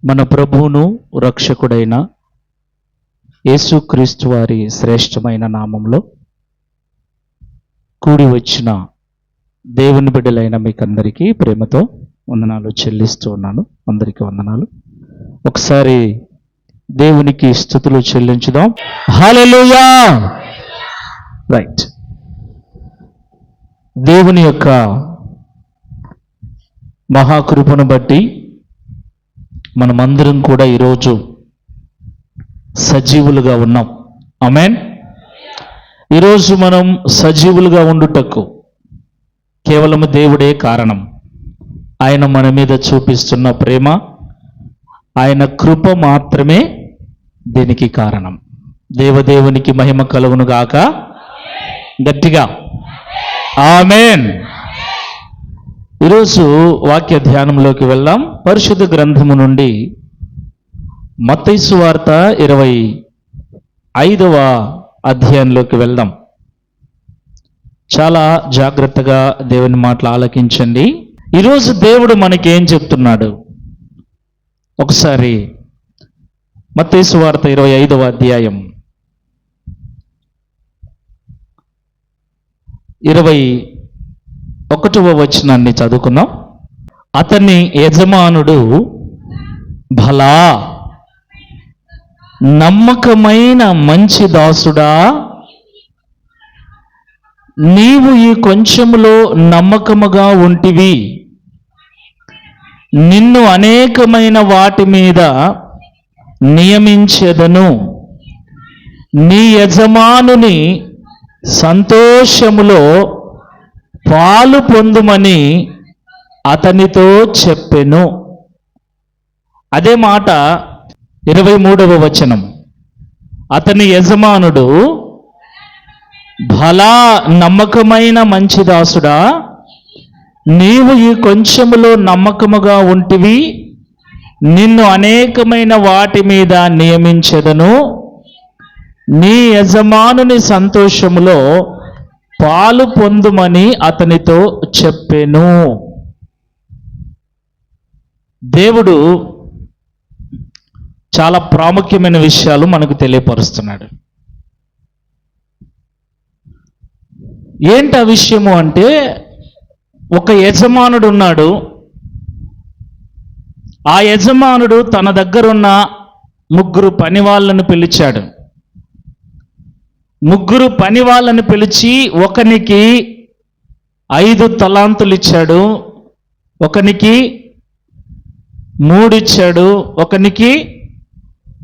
మన ప్రభువును రక్షకుడైన యేసుక్రీస్తు వారి శ్రేష్టమైన నామంలో కూడి వచ్చిన దేవుని బిడ్డలైన మీకందరికీ ప్రేమతో వందనాలు చెల్లిస్తూ ఉన్నాను. అందరికీ వందనాలు. ఒకసారి దేవునికి స్తుతులు చెల్లించుదాం. హల్లెలూయా. రైట్. దేవుని యొక్క మహాకృపను బట్టి మనమందరం కూడా ఈరోజు సజీవులుగా ఉన్నాం. ఆమేన్. ఈరోజు మనం సజీవులుగా ఉండుటకు కేవలం దేవుడే కారణం. ఆయన మన మీద చూపిస్తున్న ప్రేమ, ఆయన కృప మాత్రమే దీనికి కారణం. దేవదేవునికి మహిమ కలుగును గాక. గట్టిగా ఆమేన్. ఈరోజు వాక్య ధ్యానంలోకి వెళ్దాం. పరిశుద్ధ గ్రంథము నుండి మత్తయి సువార్త 25వ అధ్యాయంలోకి వెళ్దాం. చాలా జాగ్రత్తగా దేవుని మాటలు ఆలకించండి. ఈరోజు దేవుడు మనకి ఏం చెప్తున్నాడు ఒకసారి మత్తయి సువార్త 25వ అధ్యాయం 21వ వచనాన్ని చదువుకుందాం. అతని యజమానుడు, భలా నమ్మకమైన మంచి దాసుడా, నీవు ఈ కొంచెములో నమ్మకముగా ఉంటివి, నిన్ను అనేకమైన వాటి మీద నియమించెదను, నీ యజమానుని సంతోషములో పాలు పొందుమని అతనితో చెప్పెను. అదే మాట 23వ వచనం. అతని యజమానుడు, భలా నమ్మకమైన మంచి దాసుడా, నీవు ఈ కొంచెములో నమ్మకముగా ఉంటివి, నిన్ను అనేకమైన వాటి మీద నియమించెదను, నీ యజమానుని సంతోషములో పాలు పొందుమని అతనితో చెప్పెను. దేవుడు చాలా ప్రాముఖ్యమైన విషయాలు మనకు తెలియపరుస్తున్నాడు. ఏంటి ఆ విషయము అంటే, ఒక యజమానుడు ఉన్నాడు. ఆ యజమానుడు తన దగ్గరున్న 3 పని వాళ్ళను పిలిచాడు. 3 పని వాళ్ళని పిలిచి ఒకనికి 5 తలాంతులు ఇచ్చాడు, ఒకనికి 3 ఇచ్చాడు, ఒకనికి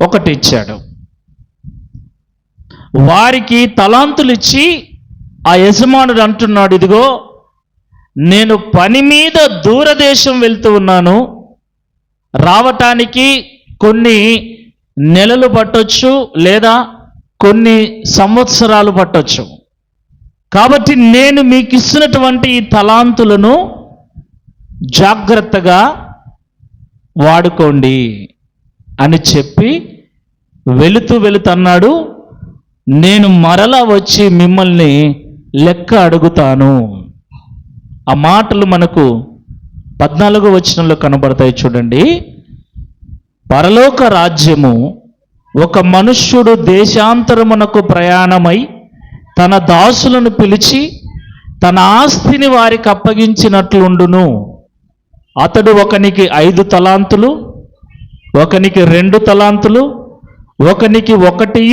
1 ఇచ్చాడు. వారికి తలాంతులు ఇచ్చి ఆ యజమానుడు అంటున్నాడు, ఇదిగో నేను పని మీద దూరదేశం వెళ్తూ ఉన్నాను, రావటానికి కొన్ని నెలలు పట్టొచ్చు, లేదా కొన్ని సంవత్సరాలు పట్టొచ్చు. కాబట్టి నేను మీకు ఇస్తున్నటువంటి ఈ తలాంతులను జాగ్రత్తగా వాడుకోండి అని చెప్పి వెళుతన్నాడు, నేను మరలా వచ్చి మిమ్మల్ని లెక్క అడుగుతాను. ఆ మాటలు మనకు 14వ వచనంలో కనబడతాయి. చూడండి. పరలోక రాజ్యము ఒక మనుష్యుడు దేశాంతరమునకు ప్రయాణమై తన దాసులను పిలిచి తన ఆస్తిని వారికి అప్పగించినట్లుండును. అతడు ఒకనికి 5 తలాంతులు, ఒకనికి 2 తలాంతులు, ఒకనికి 1,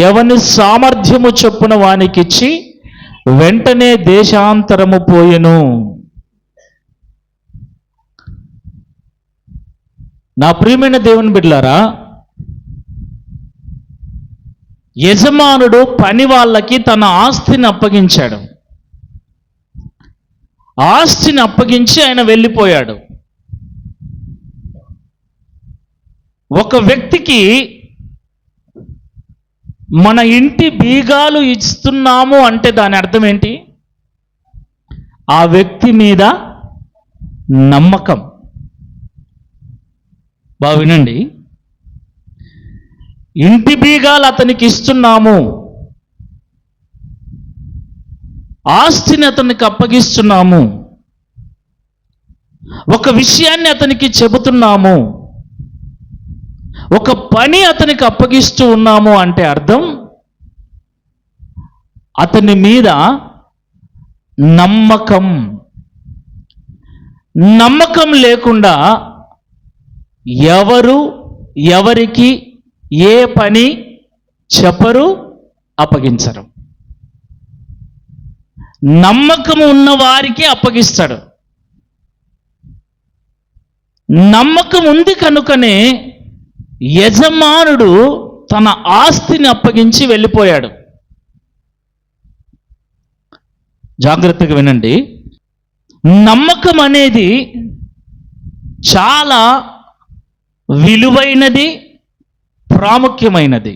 ఎవని సామర్థ్యము చొప్పున వానికిచ్చి వెంటనే దేశాంతరము పోయెను. నా ప్రియమైన దేవుని బిడ్డలారా, యజమానుడు పని వాళ్ళకి తన ఆస్తిని అప్పగించాడు. ఆస్తిని అప్పగించి ఆయన వెళ్ళిపోయాడు. ఒక వ్యక్తికి మన ఇంటి బీగాలు ఇస్తున్నాము అంటే దాని అర్థం ఏంటి? ఆ వ్యక్తి మీద నమ్మకం. బాగా వినండి. ఇంటి బీగాలు అతనికి ఇస్తున్నాము, ఆస్తిని అతనికి అప్పగిస్తున్నాము, ఒక విషయాన్ని అతనికి చెబుతున్నాము ఒక పని అతనికి అప్పగిస్తూ ఉన్నాము అంటే అర్థం అతని మీద నమ్మకం లేకుండా ఎవరికి ఏ పని చెప్పరు, అప్పగించరు. నమ్మకం ఉన్న వారికి అప్పగిస్తాడు. నమ్మకం ఉంది కనుకనే యజమానుడు తన ఆస్తిని అప్పగించి వెళ్ళిపోయాడు. జాగ్రత్తగా వినండి. నమ్మకం అనేది చాలా విలువైనది, ప్రాముఖ్యమైనది.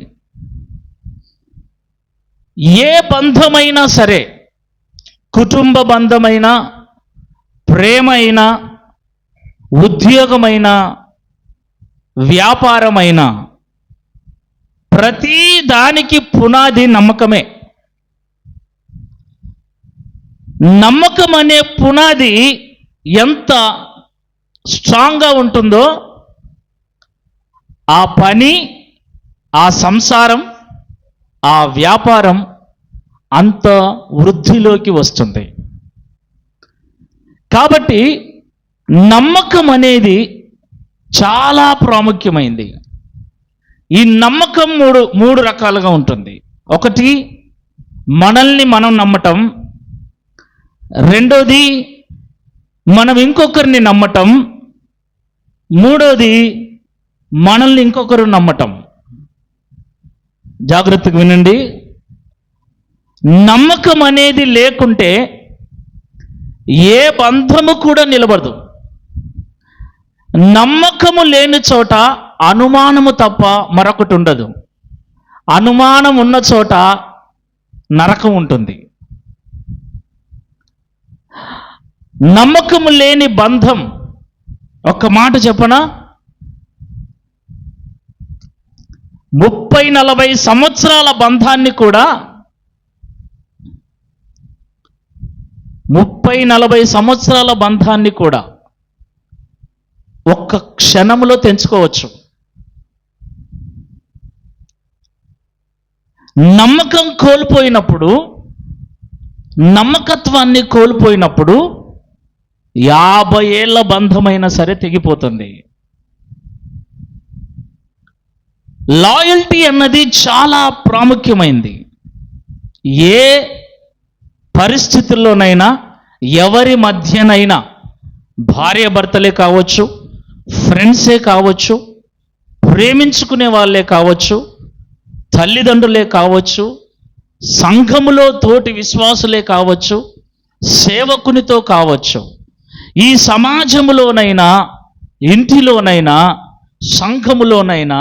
ఏ బంధమైనా సరే, కుటుంబ బంధమైనా, ప్రేమైనా, ఉద్యోగమైనా, వ్యాపారమైనా, ప్రతి దానికి పునాది నమ్మకమే. నమ్మకం అనే పునాది ఎంత స్ట్రాంగ్గా ఉంటుందో ఆ పని, ఆ సంసారం, ఆ వ్యాపారం అంత వృద్ధిలోకి వస్తుంది. కాబట్టి నమ్మకం అనేది చాలా ప్రాముఖ్యమైంది. ఈ నమ్మకం మూడు రకాలుగా ఉంటుంది. ఒకటి, మనల్ని మనం నమ్మటం. రెండోది, మనం ఇంకొకరిని నమ్మటం. మూడోది, మనల్ని ఇంకొకరు నమ్మటం. జాగ్రత్తగా వినండి. నమ్మకం అనేది లేకుంటే ఏ బంధము కూడా నిలబడదు. నమ్మకము లేని చోట అనుమానము తప్ప మరొకటి ఉండదు. అనుమానం ఉన్న చోట నరకం ఉంటుంది. నమ్మకము లేని బంధం, ఒక్క మాట చెప్పనా, 30-40 సంవత్సరాల బంధాన్ని కూడా 30-40 సంవత్సరాల బంధాన్ని కూడా ఒక్క క్షణంలో తెంచుకోవచ్చు. నమ్మకం కోల్పోయినప్పుడు, నమ్మకత్వాన్ని కోల్పోయినప్పుడు 50 ఏళ్ల బంధమైనా సరే తెగిపోతుంది. లాయల్టీ అన్నది చాలా ప్రాముఖ్యమైంది. ఏ పరిస్థితుల్లోనైనా, ఎవరి మధ్యనైనా, భార్య భర్తలే కావచ్చు, ఫ్రెండ్సే కావచ్చు, ప్రేమించుకునే వాళ్ళే కావచ్చు, తల్లిదండ్రులే కావచ్చు, సంఘములో తోటి విశ్వాసులే కావచ్చు, సేవకునితో కావచ్చు, ఈ సమాజంలోనైనా, ఇంటిలోనైనా, సంఘములోనైనా,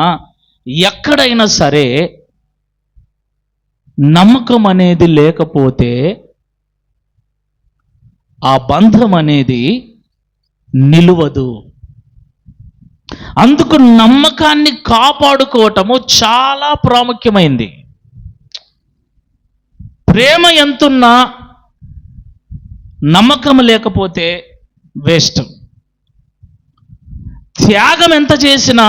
ఎక్కడైనా సరే నమ్మకం అనేది లేకపోతే ఆ బంధం అనేది నిలువదు. అందుకు నమ్మకాన్ని కాపాడుకోవటము చాలా ప్రాముఖ్యమైంది. ప్రేమ ఎంతున్నా నమ్మకం లేకపోతే వేస్ట్. త్యాగం ఎంత చేసినా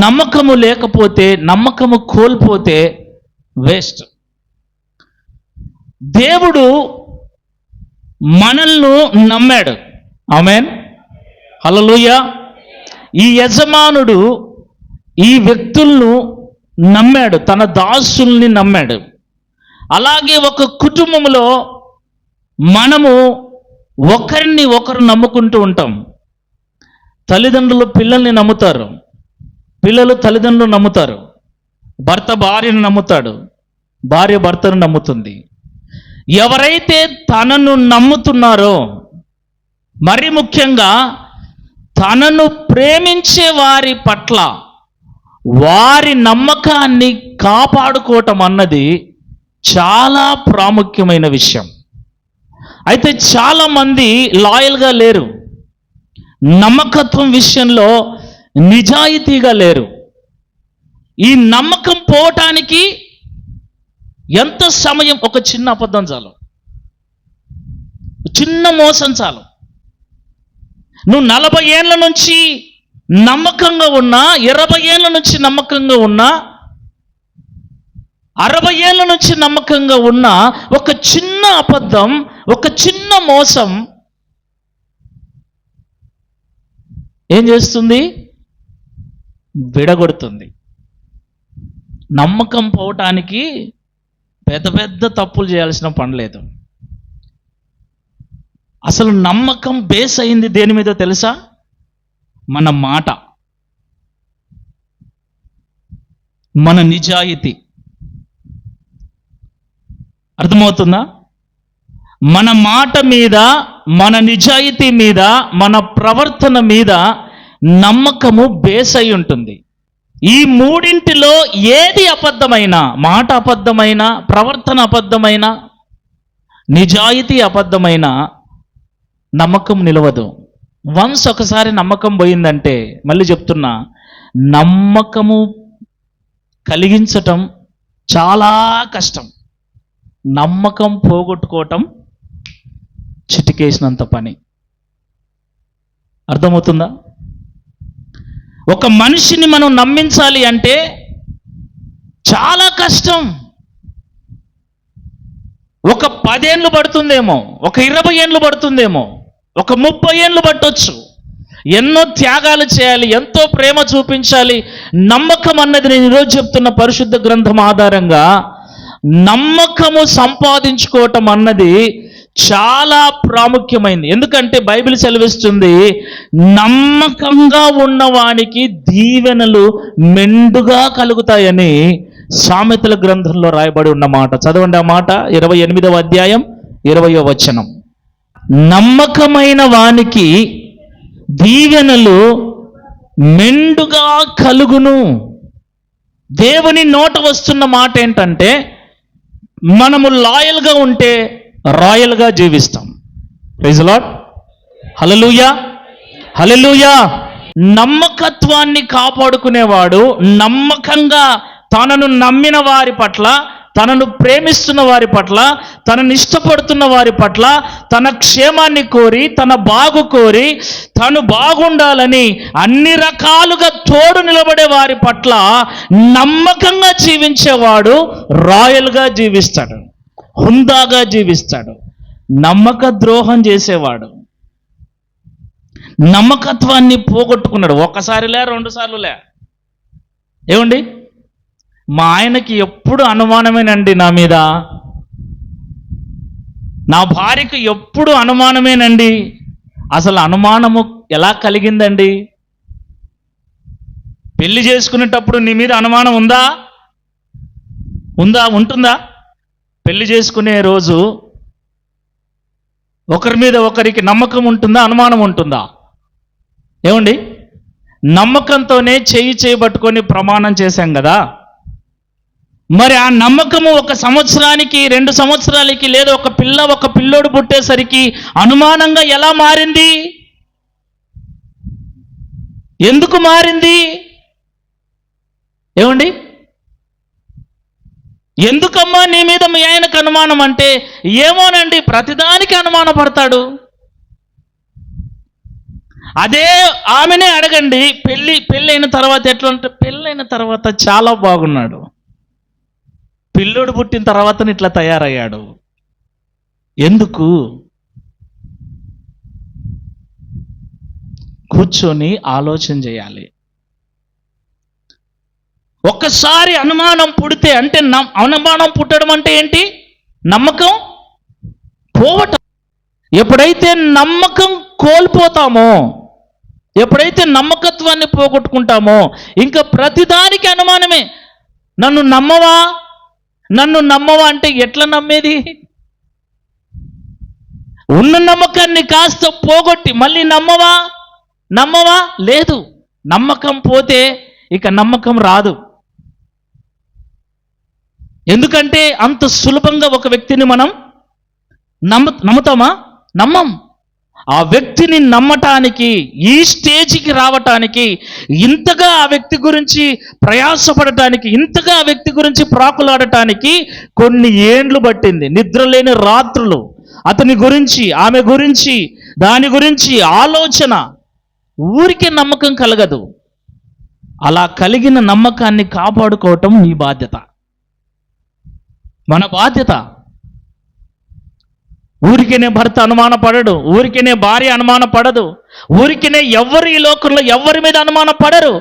నమ్మకము లేకపోతే, నమ్మకము కోల్పోతే వేస్ట్. దేవుడు మనల్ని నమ్మాడు. ఆమేన్, హల్లెలూయా. ఈ యజమానుడు ఈ వ్యక్తులను నమ్మాడు, తన దాసుల్ని నమ్మాడు. అలాగే ఒక కుటుంబంలో మనము ఒకరిని ఒకరు నమ్ముకుంటూ ఉంటాం. తల్లిదండ్రులు పిల్లల్ని నమ్ముతారు, పిల్లలు తల్లిదండ్రులు నమ్ముతారు, భర్త భార్యను నమ్ముతాడు, భార్య భర్తను నమ్ముతుంది. ఎవరైతే తనను నమ్ముతున్నారో, మరి ముఖ్యంగా తనను ప్రేమించే వారి పట్ల వారి నమ్మకాన్ని కాపాడుకోవటం అన్నది చాలా ప్రాముఖ్యమైన విషయం. అయితే చాలామంది లాయల్గా లేరు, నమ్మకత్వం విషయంలో నిజాయితీగా లేరు. ఈ నమ్మకం పోవటానికి ఎంత సమయం? ఒక చిన్న అబద్ధం చాలు, చిన్న మోసం చాలు. నువ్వు 40 ఏళ్ల నుంచి నమ్మకంగా ఉన్నా, 20 ఏళ్ళ నుంచి నమ్మకంగా ఉన్నా, 60 ఏళ్ళ నుంచి నమ్మకంగా ఉన్న ఒక చిన్న అబద్ధం, ఒక చిన్న మోసం ఏం చేస్తుంది? విడగొడుతుంది. నమ్మకం పోవటానికి పెద్ద పెద్ద తప్పులు చేయాల్సిన పని లేదు. అసలు నమ్మకం బేస్ అయింది దేని మీద తెలుసా? మన మాట, మన నిజాయితీ. అర్థమవుతుందా? మన మాట మీద, మన నిజాయితీ మీద, మన ప్రవర్తన మీద నమ్మకము బేస్ అయి ఉంటుంది. ఈ మూడింటిలో ఏది అబద్ధమైన, మాట అబద్ధమైన, ప్రవర్తన అబద్ధమైన, నిజాయితీ అబద్ధమైన, నమ్మకం నిలవదు. వన్స్ ఒకసారి నమ్మకం పోయిందంటే, మళ్ళీ చెప్తున్నా, నమ్మకము కలిగించటం చాలా కష్టం. నమ్మకం పోగొట్టుకోవటం చిటికేసినంత పని. అర్థమవుతుందా? ఒక మనిషిని మనం నమ్మించాలి అంటే చాలా కష్టం. ఒక 10 ఏళ్ళు పడుతుందేమో, ఒక 20 ఏళ్ళు పడుతుందేమో, ఒక 30 ఏళ్ళు పట్టొచ్చు. ఎన్నో త్యాగాలు చేయాలి, ఎంతో ప్రేమ చూపించాలి. నమ్మకం అన్నది నేను ఈరోజు చెప్తున్న పరిశుద్ధ గ్రంథం ఆధారంగా నమ్మకము సంపాదించుకోవటం అన్నది చాలా ప్రాముఖ్యమైంది. ఎందుకంటే బైబిల్ సెలవిస్తుంది, నమ్మకంగా ఉన్నవానికి దీవెనలు మెండుగా కలుగుతాయని సామెతల గ్రంథంలో రాయబడి ఉన్న మాట. చదవండి ఆ మాట, 28వ అధ్యాయం 20వ వచనం. నమ్మకమైన వానికి దీవెనలు మెండుగా కలుగును. దేవుని నోట వస్తున్న మాట ఏంటంటే, మనము లాయల్గా ఉంటే రాయల్గా జీవిస్తాం. ప్రైజ్ లార్డ్, హల్లెలూయా, హల్లెలూయా. నమ్మకత్వాన్ని కాపాడుకునేవాడు నమ్మకంగా తనను నమ్మిన వారి పట్ల, తనను ప్రేమిస్తున్న వారి పట్ల, తనను ఇష్టపడుతున్న వారి పట్ల, తన క్షేమాన్ని కోరి, తన బాగు కోరి, తను బాగుండాలని అన్ని రకాలుగా తోడు నిలబడే వారి పట్ల నమ్మకంగా జీవించేవాడు రాయల్గా జీవిస్తాడు, హుందాగా జీవిస్తాడు. నమ్మక ద్రోహం చేసేవాడు నమ్మకత్వాన్ని పోగొట్టుకున్నాడు. ఒక్కసారిలే, 2 సార్లులే. ఏమండి, మా ఆయనకి ఎప్పుడు అనుమానమేనండి నా మీద, నా భార్యకు ఎప్పుడు అనుమానమేనండి. అసలు అనుమానము ఎలా కలిగిందండి? పెళ్లి చేసుకునేటప్పుడు నీ మీద అనుమానం ఉందా? ఉంటుందా? పెళ్లి చేసుకునే రోజు ఒకరి మీద ఒకరికి నమ్మకం ఉంటుందా, అనుమానం ఉంటుందా? ఏమండి, నమ్మకంతోనే చేయి పట్టుకొని ప్రమాణం చేశాం కదా. మరి ఆ నమ్మకము 1 సంవత్సరానికి, 2 సంవత్సరాలకి, లేదా ఒక పిల్లోడు పుట్టేసరికి అనుమానంగా ఎలా మారింది? ఎందుకు మారింది? ఏమండి, ఎందుకమ్మా నీ మీద మీ ఆయనకు అనుమానం అంటే, ఏమోనండి ప్రతిదానికి అనుమాన పడతాడు. అదే ఆమెనే అడగండి, పెళ్ళైన తర్వాత ఎట్లా అంటే, పెళ్ళైన తర్వాత చాలా బాగున్నాడు, పిల్లోడు పుట్టిన తర్వాత ఇట్లా తయారయ్యాడు. ఎందుకు? కూర్చొని ఆలోచన చేయాలి. ఒక్కసారి అనుమానం పుడితే, అంటే అనుమానం పుట్టడం అంటే ఏంటి? నమ్మకం పోవటం. ఎప్పుడైతే నమ్మకం కోల్పోతామో, ఎప్పుడైతే నమ్మకత్వాన్ని పోగొట్టుకుంటామో, ఇంకా ప్రతిదానికి అనుమానమే. నన్ను నమ్మవా అంటే ఎట్లా నమ్మేది? ఉన్న నమ్మకాన్ని కాస్త పోగొట్టి మళ్ళీ నమ్మవా? లేదు. నమ్మకం పోతే ఇక నమ్మకం రాదు. ఎందుకంటే అంత సులభంగా ఒక వ్యక్తిని మనం నమ్ముతామా? నమ్మం. ఆ వ్యక్తిని నమ్మటానికి, ఈ స్టేజికి రావటానికి, ఇంతగా ఆ వ్యక్తి గురించి ప్రయాసపడటానికి, ఇంతగా ఆ వ్యక్తి గురించి ప్రాకులాడటానికి కొన్ని ఏండ్లు పట్టింది. నిద్రలేని రాత్రులు, అతని గురించి, ఆమె గురించి, దాని గురించి ఆలోచన. ఊరికే నమ్మకం కలగదు. అలా కలిగిన నమ్మకాన్ని కాపాడుకోవటం నీ బాధ్యత, మన బాధ్యత. ఊరికేనే భర్త అనుమాన పడడు, ఊరికేనే భార్య అనుమాన పడదు, ఊరికేనే ఎవరు ఈ లోకంలో ఎవరి మీద అనుమాన పడరు.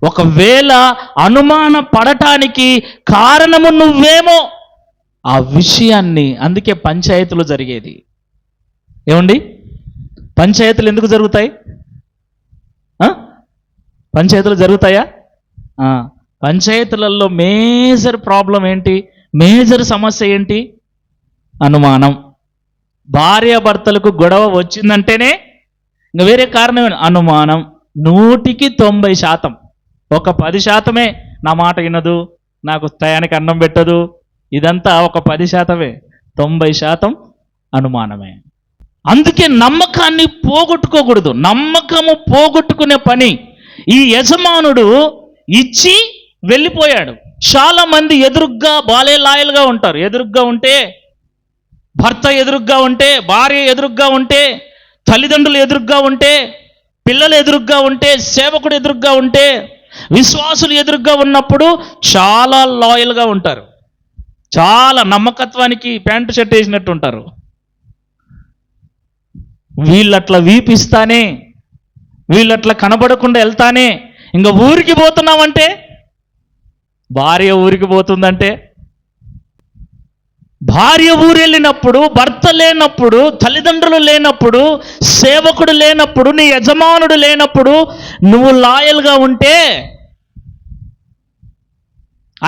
ఒకవేళ అనుమాన పడటానికి కారణము నువ్వేమో, ఆ విషయాన్ని, అందుకే పంచాయతీలు జరిగేది. ఏమండి, పంచాయతీలు ఎందుకు జరుగుతాయి? పంచాయతీలు జరుగుతాయా? పంచాయతీలలో మేజర్ ప్రాబ్లం ఏంటి? మేజర్ సమస్య ఏంటి? అనుమానం. భార్యాభర్తలకు గొడవ వచ్చిందంటేనే ఇంకా వేరే కారణం అనుమానం. 100% ఒక 10% నా మాట వినదు, నాకు టయానికి అన్నం పెట్టదు, ఇదంతా ఒక 10%. 90% అనుమానమే. అందుకే నమ్మకాన్ని పోగొట్టుకోకూడదు. నమ్మకము పోగొట్టుకునే పని ఈ యజమానుడు ఇచ్చి వెళ్ళిపోయాడు. చాలా మంది ఎదురుగ్గా బాలే లాయల్గా ఉంటారు. ఎదురుగ్గా ఉంటే, భర్త ఎదురుగ్గా ఉంటే, భార్య ఎదురుగ్గా ఉంటే, తల్లిదండ్రులు ఎదురుగ్గా ఉంటే, పిల్లలు ఎదురుగ్గా ఉంటే, సేవకుడు ఎదురుగ్గా ఉంటే, విశ్వాసులు ఎదురుగ్గా ఉన్నప్పుడు చాలా లాయల్గా ఉంటారు. చాలా నమ్మకత్వానికి ప్యాంటు షర్ట్ వేసినట్టు ఉంటారు. వీళ్ళట్లా వీపిస్తానే, వీళ్ళట్లా కనబడకుండా వెళ్తానే, ఇంకా ఊరికి పోతున్నామంటే, భార్య ఊరికి పోతుందంటే, భార్య ఊరు వెళ్ళినప్పుడు, భర్త లేనప్పుడు, తల్లిదండ్రులు లేనప్పుడు, సేవకుడు లేనప్పుడు, నీ యజమానుడు లేనప్పుడు నువ్వు లాయల్గా ఉంటే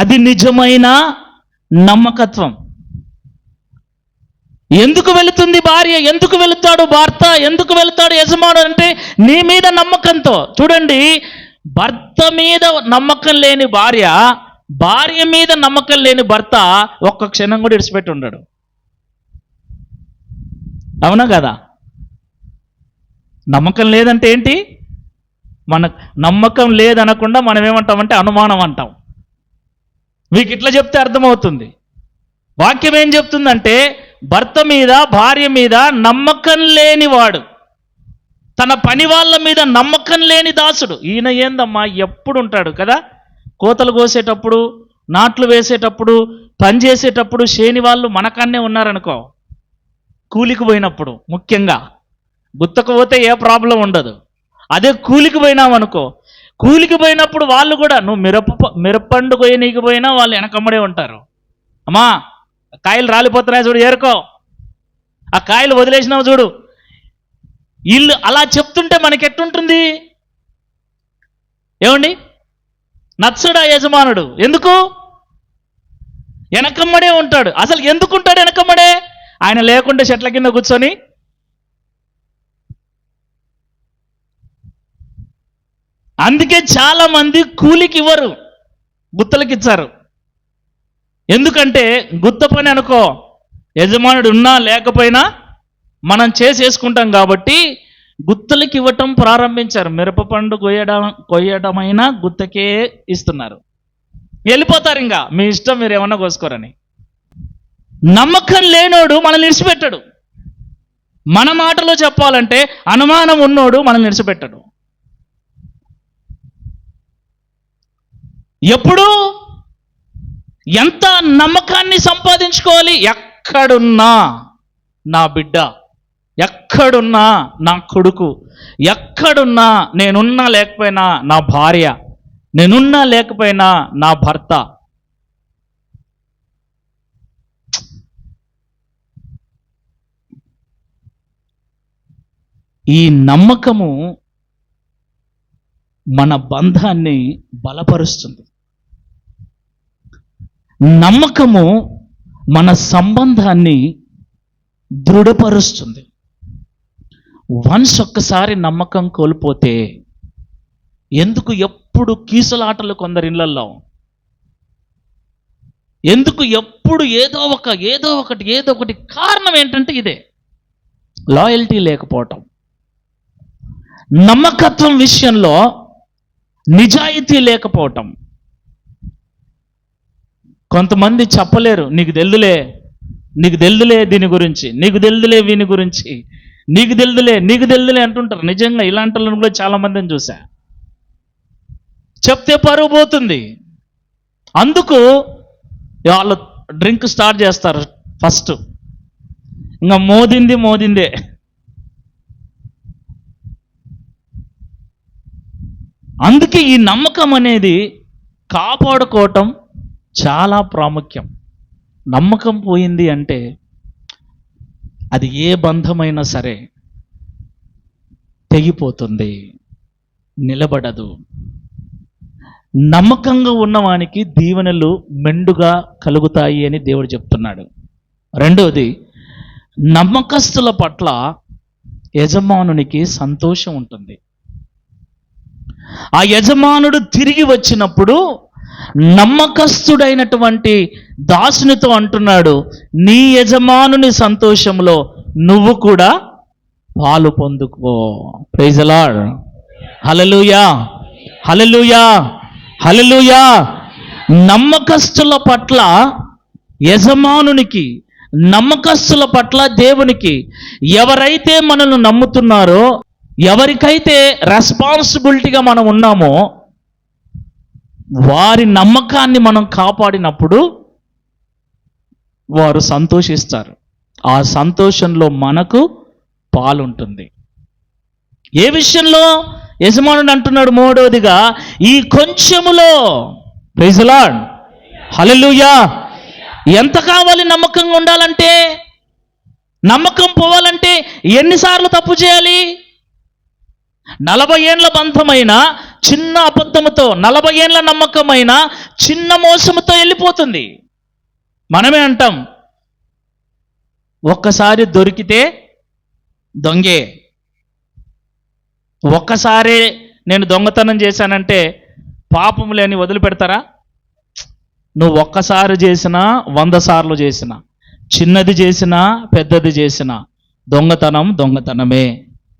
అది నిజమైన నమ్మకత్వం. ఎందుకు వెళుతుంది భార్య, ఎందుకు వెళుతాడు భర్త, ఎందుకు వెళుతాడు యజమానుడు అంటే నీ మీద నమ్మకంతో. చూడండి, భర్త మీద నమ్మకం లేని భార్య, భార్య మీద నమ్మకం లేని భర్త ఒక్క క్షణం కూడా ఇడిచిపెట్టి ఉండడు. అవునా కదా? నమ్మకం లేదంటే ఏంటి? మన నమ్మకం లేదనకుండా మనం ఏమంటామంటే అనుమానం అంటాం. మీకు ఇట్లా చెప్తే అర్థమవుతుంది. వాక్యం ఏం చెప్తుందంటే, భర్త మీద భార్య మీద నమ్మకం లేనివాడు, తన పని వాళ్ళ మీద నమ్మకం లేని దాసుడు. ఈయన ఏందమ్మా ఎప్పుడు ఉంటాడు కదా, కోతలు కోసేటప్పుడు, నాట్లు వేసేటప్పుడు, పని చేసేటప్పుడు శేని వాళ్ళు మనకన్నే ఉన్నారనుకో, కూలికి పోయినప్పుడు ముఖ్యంగా, గుత్తకు పోతే ఏ ప్రాబ్లం ఉండదు. అదే కూలికి పోయినామనుకో, కూలికి పోయినప్పుడు వాళ్ళు కూడా, నువ్వు మిరపండు కొయ్యనీకి పోయినా వాళ్ళు వెనకమ్మడే ఉంటారు. అమ్మా కాయలు రాలిపోతున్నాయి చూడు, ఏరుకో, ఆ కాయలు వదిలేసినావు చూడు. వీళ్ళు అలా చెప్తుంటే మనకెట్టుంటుంది? ఏమండి, నచ్చడా యజమానుడు? ఎందుకు? వెనకమ్మడే ఉంటాడు. అసలు ఎందుకుంటాడు వెనకమ్మడే? ఆయన లేకుండా చెట్ల కింద కూర్చొని అందుకే చాలా మంది కూలికి ఇవ్వరు, గుత్తలకి ఇచ్చారు. ఎందుకంటే గుత్త పని అనుకో, యజమానుడు ఉన్నా లేకపోయినా మనం చేసేసుకుంటాం కాబట్టి గుత్తలకి ఇవ్వటం ప్రారంభించారు. మిరప పండు కొయ్యడమైనా గుత్తకే ఇస్తున్నారు. వెళ్ళిపోతారు, ఇంకా మీ ఇష్టం, మీరు ఏమన్నా కోసుకోరని. నమ్మకం లేనోడు మనల్ని విడిచిపెట్టడు. మన మాటలో చెప్పాలంటే అనుమానం ఉన్నోడు మనల్ని విడిచిపెట్టడు. ఎప్పుడు ఎంత నమ్మకాన్ని సంపాదించుకోవాలి? ఎక్కడున్నా నా బిడ్డ, ఎక్కడున్నా నా కొడుకు, ఎక్కడున్నా, నేనున్నా లేకపోయినా నా భార్య, నేనున్నా లేకపోయినా నా భర్త. ఈ నమ్మకము మన బంధాన్ని బలపరుస్తుంది. నమ్మకము మన సంబంధాన్ని దృఢపరుస్తుంది. వన్స్ ఒక్కసారి నమ్మకం కోల్పోతే ఎందుకు ఎప్పుడు కీసులాటలు కొందరి ఇళ్లలో? ఎందుకు ఎప్పుడు ఏదో ఒకటి కారణం ఏంటంటే ఇదే, లాయల్టీ లేకపోవటం. నమ్మకత్వం విషయంలో నిజాయితీ లేకపోవటం. కొంతమంది చెప్పలేరు, నీకు తెలుదులే దీని గురించి, నీకు తెలుదులే వీని గురించి, నీకు తెలుదులే నీకు తెలుదులే అంటుంటారు. నిజంగా ఇలాంటి వాళ్ళని కూడా చాలా మందిని చూసా. చెప్తే పరువు పోతుంది. అందుకు వాళ్ళు డ్రింక్ స్టార్ట్ చేస్తారు. ఫస్ట్ ఇంకా మోదిందే. అందుకే ఈ నమ్మకం అనేది కాపాడుకోవటం చాలా ప్రాముఖ్యం. నమ్మకం పోయింది అంటే అది ఏ బంధమైనా సరే తెగిపోతుంది, నిలబడదు. నమ్మకంగా ఉన్నవానికి దీవెనలు మెండుగా కలుగుతాయి అని దేవుడు చెప్తున్నాడు. రెండవది, నమ్మకస్తుల పట్ల యజమానునికి సంతోషం ఉంటుంది. ఆ యజమానుడు తిరిగి వచ్చినప్పుడు నమ్మకస్తుడైనటువంటి దాసునితో అంటున్నాడు, నీ యజమానుని సంతోషంలో నువ్వు కూడా పాలు పొందుకో. Praise the lord. హల్లెలూయా, హల్లెలూయా, హల్లెలూయా. నమ్మకస్తుల పట్ల యజమానునికి, నమ్మకస్తుల పట్ల దేవునికి, ఎవరైతే మనల్ని నమ్ముతున్నారో, ఎవరికైతే రెస్పాన్సిబిలిటీగా మనం ఉన్నామో వారి నమ్మకాన్ని మనం కాపాడినప్పుడు వారు సంతోషిస్తారు. ఆ సంతోషంలో మనకు పాలుంటుంది. ఏ విషయంలో? యజమానుడు అంటున్నాడు మూడవదిగా, ఈ కొంచెములో. Praise the lord. హల్లెలూయా. ఎంత కావాలి నమ్మకంగా ఉండాలంటే? నమ్మకం పోవాలంటే ఎన్నిసార్లు తప్పు చేయాలి? 40 ఏండ్ల బంధమైన చిన్న అబద్ధముతో, 40 ఏండ్ల నమ్మకమైన చిన్న మోసముతో వెళ్ళిపోతుంది. మనమే అంటాం, ఒక్కసారి దొరికితే దొంగే. ఒక్కసారి నేను దొంగతనం చేశానంటే పాపం లేని వదిలిపెడతారా? నువ్వు ఒక్కసారి చేసినా 100 సార్లు చేసినా, చిన్నది చేసినా పెద్దది చేసినా దొంగతనం దొంగతనమే,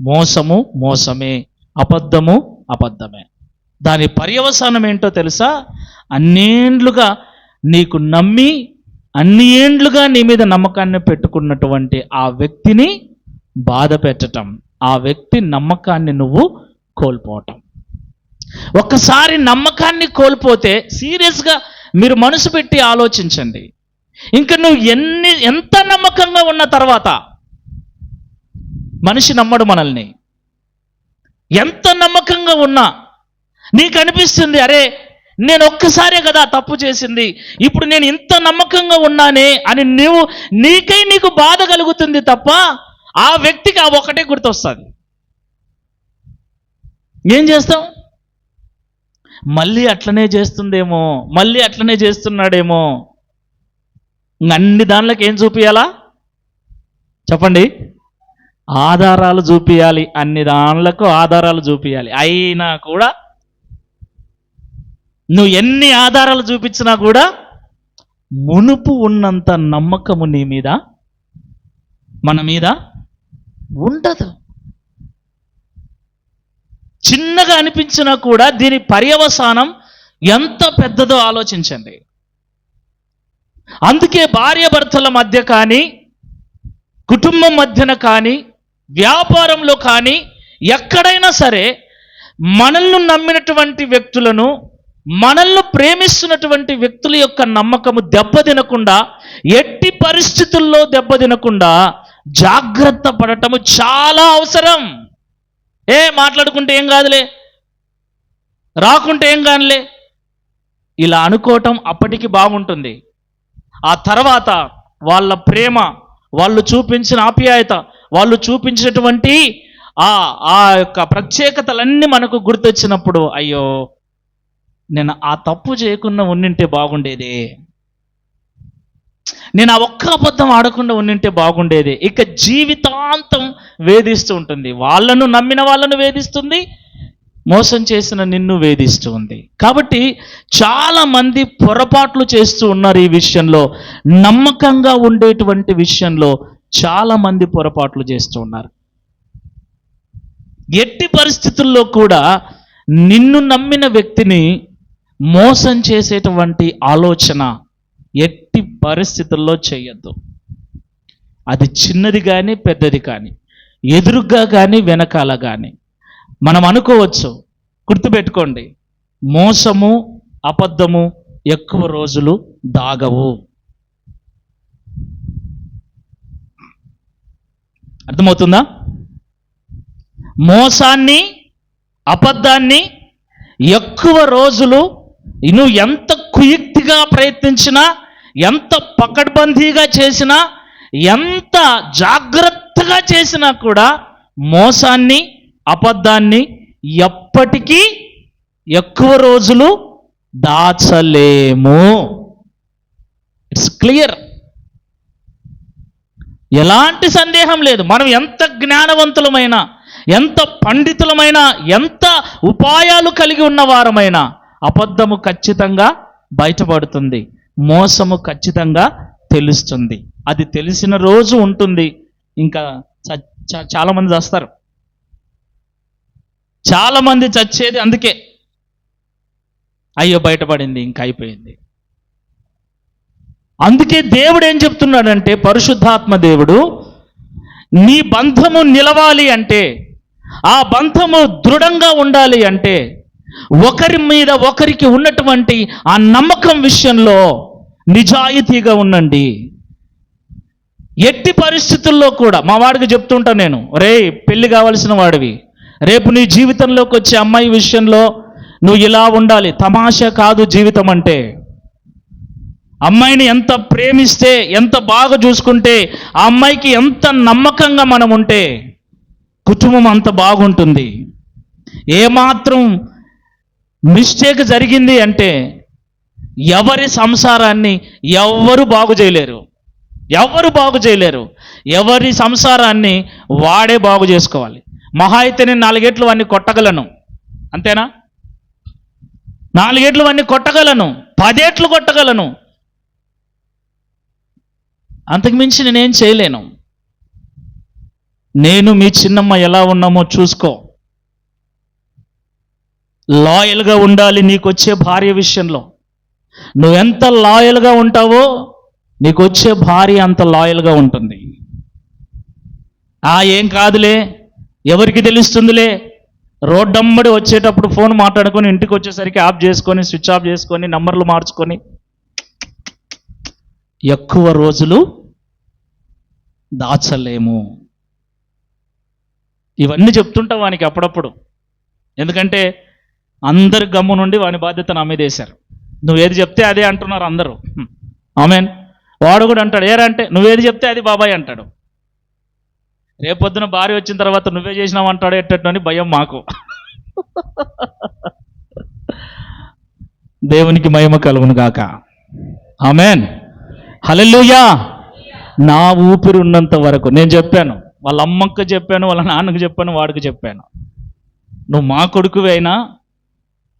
మోసము మోసమే, అబద్ధము అబద్ధమే. దాని పర్యవసానం ఏంటో తెలుసా? అన్నేండ్లుగా నీకు నమ్మి, అన్ని ఏండ్లుగా నీ మీద నమ్మకాన్ని పెట్టుకున్నటువంటి ఆ వ్యక్తిని బాధ పెట్టటం, ఆ వ్యక్తి నమ్మకాన్ని నువ్వు కోల్పోవటం. ఒక్కసారి నమ్మకాన్ని కోల్పోతే సీరియస్గా మీరు మనసు పెట్టి ఆలోచించండి. ఇంకా నువ్వు ఎంత నమ్మకంగా ఉన్న తర్వాత మనిషి నమ్మడు మనల్ని. ఎంత నమ్మకంగా ఉన్నా నీకు అనిపిస్తుంది, అరే నేను ఒక్కసారే కదా తప్పు చేసింది, ఇప్పుడు నేను ఇంత నమ్మకంగా ఉన్నానే అని నీకు బాధ కలుగుతుంది తప్ప ఆ వ్యక్తికి ఆ ఒకటే గుర్తొస్తుంది. ఏం చేస్తాం? మళ్ళీ అట్లనే చేస్తుందేమో, మళ్ళీ అట్లనే చేస్తున్నాడేమో. అన్ని దానిలోకి ఏం చూపియాలా చెప్పండి? ఆధారాలు చూపియాలి. అన్ని దానిలకు ఆధారాలు చూపియాలి. అయినా కూడా నువ్వు ఎన్ని ఆధారాలు చూపించినా కూడా మునుపు ఉన్నంత నమ్మకము నీ మీద, మన మీద ఉండదు. చిన్నగా అనిపించినా కూడా దీని పర్యవసానం ఎంత పెద్దదో ఆలోచించండి. అందుకే భార్యాభర్తల మధ్య కానీ, కుటుంబం మధ్యన కానీ, వ్యాపారంలో కానీ, ఎక్కడైనా సరే మనల్ని నమ్మినటువంటి వ్యక్తులను, మనల్ని ప్రేమిస్తున్నటువంటి వ్యక్తుల యొక్క నమ్మకము దెబ్బతినకుండా, ఎట్టి పరిస్థితుల్లో దెబ్బతినకుండా జాగ్రత్త పడటము చాలా అవసరం. మాట్లాడుకుంటే ఏం కాదులే, రాకుంటే ఏం కాదులే, ఇలా అనుకోవటం అప్పటికి బాగుంటుంది. ఆ తర్వాత వాళ్ళ ప్రేమ, వాళ్ళు చూపించిన ఆప్యాయత, వాళ్ళు చూపించినటువంటి ఆ యొక్క ప్రత్యేకతలన్నీ మనకు గుర్తొచ్చినప్పుడు, అయ్యో నేను ఆ తప్పు చేయకుండా ఉండింటే బాగుండేది, నేను ఆ ఒక్క అబద్ధం ఆడకుండా ఉండింటే బాగుండేది. ఇక జీవితాంతం వేధిస్తూ ఉంటుంది. వాళ్ళను నమ్మిన వాళ్ళను వేధిస్తుంది, మోసం చేసిన నిన్ను వేధిస్తూ ఉంది. కాబట్టి చాలా మంది పొరపాట్లు చేస్తూ ఉన్నారు. ఈ విషయంలో, నమ్మకంగా ఉండేటువంటి విషయంలో చాలా మంది పొరపాట్లు చేస్తూ ఉన్నారు. ఎట్టి పరిస్థితుల్లో కూడా నిన్ను నమ్మిన వ్యక్తిని మోసం చేసేటువంటి ఆలోచన ఎట్టి పరిస్థితుల్లో చేయొద్దు. అది చిన్నది కానీ పెద్దది కానీ. ఎదురుగ్గా కానీ వెనకాల కానీ. మనం అనుకోవచ్చు, గుర్తుపెట్టుకోండి, మోసము అబద్ధము ఎక్కువ రోజులు దాగవు. అర్థమవుతుందా? మోసాన్ని అబద్ధాన్ని ఎక్కువ రోజులు నువ్వు ఎంత కుయుక్తిగా ప్రయత్నించినా, ఎంత పకడ్బందీగా చేసినా, ఎంత జాగ్రత్తగా చేసినా కూడా మోసాన్ని అబద్ధాన్ని ఎప్పటికీ ఎక్కువ రోజులు దాచలేము. ఇట్స్ క్లియర్, ఎలాంటి సందేహం లేదు. మనం ఎంత జ్ఞానవంతులమైనా, ఎంత పండితులమైనా, ఎంత ఉపాయాలు కలిగి ఉన్నవారమైనా అబద్ధము ఖచ్చితంగా బయటపడుతుంది, మోసము ఖచ్చితంగా తెలుస్తుంది. అది తెలిసిన రోజు ఉంటుంది, ఇంకా చాలామంది చస్తారు. చాలామంది చచ్చేది అందుకే, అయ్యో బయటపడింది ఇంకా అయిపోయింది. అందుకే దేవుడు ఏం చెప్తున్నాడంటే, పరిశుద్ధాత్మ దేవుడు, నీ బంధము నిలవాలి అంటే, ఆ బంధము దృఢంగా ఉండాలి అంటే, ఒకరి మీద ఒకరికి ఉన్నటువంటి ఆ నమ్మకం విషయంలో నిజాయితీగా ఉండండి. ఎట్టి పరిస్థితుల్లో కూడా మా వాడికి చెప్తుంటా నేను, రే పెళ్లి కావాల్సిన వాడివి, రేపు నీ జీవితంలోకి వచ్చే అమ్మాయి విషయంలో నువ్వు ఇలా ఉండాలి. తమాషా కాదు జీవితం అంటే. అమ్మాయిని ఎంత ప్రేమిస్తే, ఎంత బాగా చూసుకుంటే, ఆ అమ్మాయికి ఎంత నమ్మకంగా మనం ఉంటే కుటుంబం అంత బాగుంటుంది. ఏమాత్రం మిస్టేక్ జరిగింది అంటే ఎవరి సంసారాన్ని ఎవ్వరు బాగు చేయలేరు, ఎవరు బాగు చేయలేరు. ఎవరి సంసారాన్ని వాడే బాగు చేసుకోవాలి. మహా అయితే నేను 4 ఏట్లు వాడిని కొట్టగలను, అంతేనా? 4 ఏట్లు వాడిని కొట్టగలను, 10 ఏట్లు కొట్టగలను, అంతకుమించి నేనేం చేయలేను. నేను మీ చిన్నమ్మ ఎలా ఉన్నామో చూసుకో. లాయల్గా ఉండాలి నీకొచ్చే భార్య విషయంలో. నువ్వెంత లాయల్గా ఉంటావో నీకొచ్చే భార్య అంత లాయల్గా ఉంటుంది. ఏం కాదులే, ఎవరికి తెలుస్తుందిలే, రోడ్డమ్మడి వచ్చేటప్పుడు ఫోన్ మాట్లాడుకొని ఇంటికి వచ్చేసరికి ఆఫ్ చేసుకొని, స్విచ్ ఆఫ్ చేసుకొని, నంబర్లు మార్చుకొని ఎక్కువ రోజులు దాచలేము. ఇవన్నీ చెప్తుంటా వానికి అప్పుడప్పుడు, ఎందుకంటే అందరి గమ్ము నుండి వాని బాధ్యత నా మీద వేశారు. నువ్వేది చెప్తే అదే అంటున్నారు అందరూ. ఆమెన్. వాడు కూడా అంటాడు, ఏరంటే నువ్వేది చెప్తే అది బాబాయ్ అంటాడు. రేపొద్దున భార్య వచ్చిన తర్వాత నువ్వే చేసినావు అంటాడు ఎట్టట్టు అని భయం మాకు. దేవునికి మహిమ కలుగును గాక. ఆమెన్. హల్లెలూయా. నా ఊపిరి ఉన్నంత వరకు నేను చెప్పాను, వాళ్ళ అమ్మకు చెప్పాను, వాళ్ళ నాన్నకు చెప్పాను, వాడికి చెప్పాను, నువ్వు మా కొడుకువే అయినా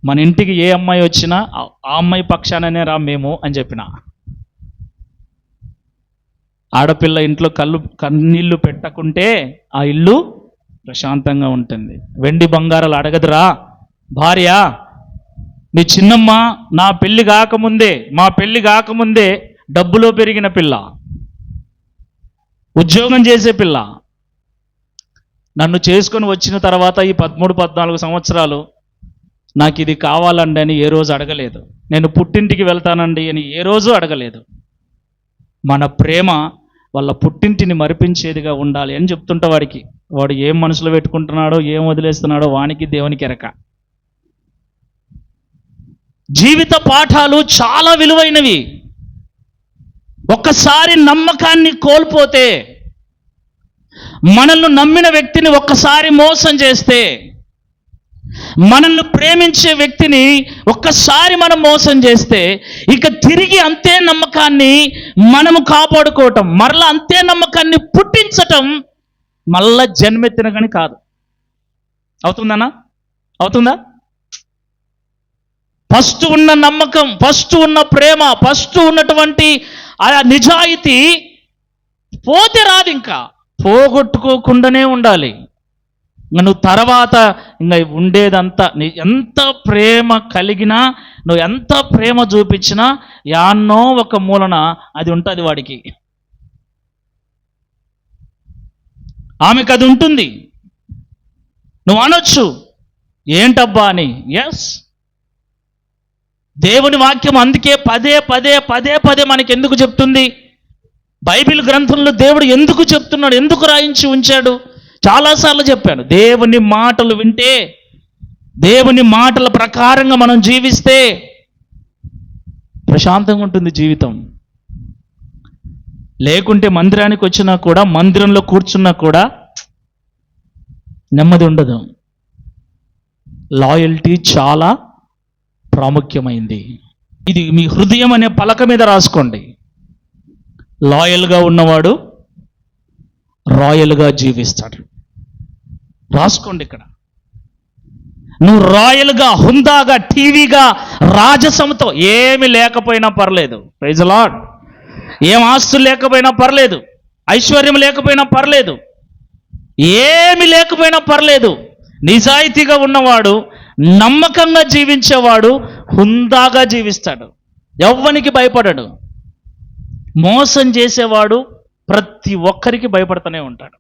మన ఇంటికి ఏ అమ్మాయి వచ్చినా ఆ అమ్మాయి పక్షాననే రా మేము అని చెప్పిన. ఆడపిల్ల ఇంట్లో కన్నీళ్లు పెట్టకుంటే ఆ ఇల్లు ప్రశాంతంగా ఉంటుంది. వెండి బంగారాలు అడగదురా భార్య. మీ చిన్నమ్మ మా పెళ్లి కాకముందే డబ్బులో పెరిగిన పిల్ల, ఉద్యోగం చేసే పిల్ల. నన్ను చేసుకొని వచ్చిన తర్వాత ఈ 13-14 సంవత్సరాలు నాకు ఇది కావాలండి అని ఏ రోజు అడగలేదు. నేను పుట్టింటికి వెళ్తానండి అని ఏ రోజు అడగలేదు. మన ప్రేమ వాళ్ళ పుట్టింటిని మరిపించేదిగా ఉండాలి అని చెప్తుంటా వాడికి. వాడు ఏం మనసులో పెట్టుకుంటున్నాడో, ఏం వదిలేస్తున్నాడో వానికి దేవునికి ఎరక. జీవిత పాఠాలు చాలా విలువైనవి. ఒక్కసారి నమ్మకాన్ని కోల్పోతే, మనల్ని నమ్మిన వ్యక్తిని ఒక్కసారి మోసం చేస్తే, మనల్ని ప్రేమించే వ్యక్తిని ఒక్కసారి మనం మోసం చేస్తే, ఇక తిరిగి అంతే నమ్మకాన్ని మనము కాపాడుకోవటం, మరలా అంతే నమ్మకాన్ని పుట్టించటం మళ్ళా జన్మెత్తిన కానీ కాదు. అవుతుందన్నా? అవుతుందా? ఫస్ట్ ఉన్న నమ్మకం, ఫస్ట్ ఉన్న ప్రేమ, ఫస్ట్ ఉన్నటువంటి ఆ నిజాయితీ పోతే రాదు. ఇంకా పోగొట్టుకోకుండానే ఉండాలి. నువ్వు తర్వాత ఇంకా ఉండేదంతా ఎంత ప్రేమ కలిగినా, నువ్వు ఎంత ప్రేమ చూపించినా యాన్నో ఒక మూలన అది ఉంటుంది వాడికి. ఆమెకు అది ఉంటుంది. నువ్వు అనొచ్చు ఏంటబ్బా అని. ఎస్, దేవుని వాక్యం అందుకే పదే పదే పదే పదే మనకి ఎందుకు చెప్తుంది? బైబిల్ గ్రంథంలో దేవుడు ఎందుకు చెప్తున్నాడు, ఎందుకు రాయించి ఉంచాడు? చాలాసార్లు చెప్పాను. దేవుని మాటలు వింటే, దేవుని మాటల ప్రకారంగా మనం జీవిస్తే ప్రశాంతంగా ఉంటుంది జీవితం. లేకుంటే మందిరానికి వచ్చినా కూడా, మందిరంలో కూర్చున్నా కూడా నెమ్మది ఉండదు. లాయల్టీ చాలా ప్రాముఖ్యమైంది. ఇది మీ హృదయం అనే పలక మీద రాసుకోండి. లాయల్గా ఉన్నవాడు రాయల్గా జీవిస్తాడు. రాసుకోండి ఇక్కడ. నువ్వు రాయల్గా, హుందాగా, టీవీగా, రాజసంతో ఏమి లేకపోయినా పర్లేదు. Praise the Lord. ఏం ఆస్తులు లేకపోయినా పర్లేదు, ఐశ్వర్యం లేకపోయినా పర్లేదు, ఏమి లేకపోయినా పర్లేదు. నిజాయితీగా ఉన్నవాడు, నమ్మకంగా జీవించేవాడు హుందాగా జీవిస్తాడు. ఎవ్వనికి భయపడడు. మోసం చేసేవాడు ప్రతి ఒక్కరికి భయపడుతూనే ఉంటాడు.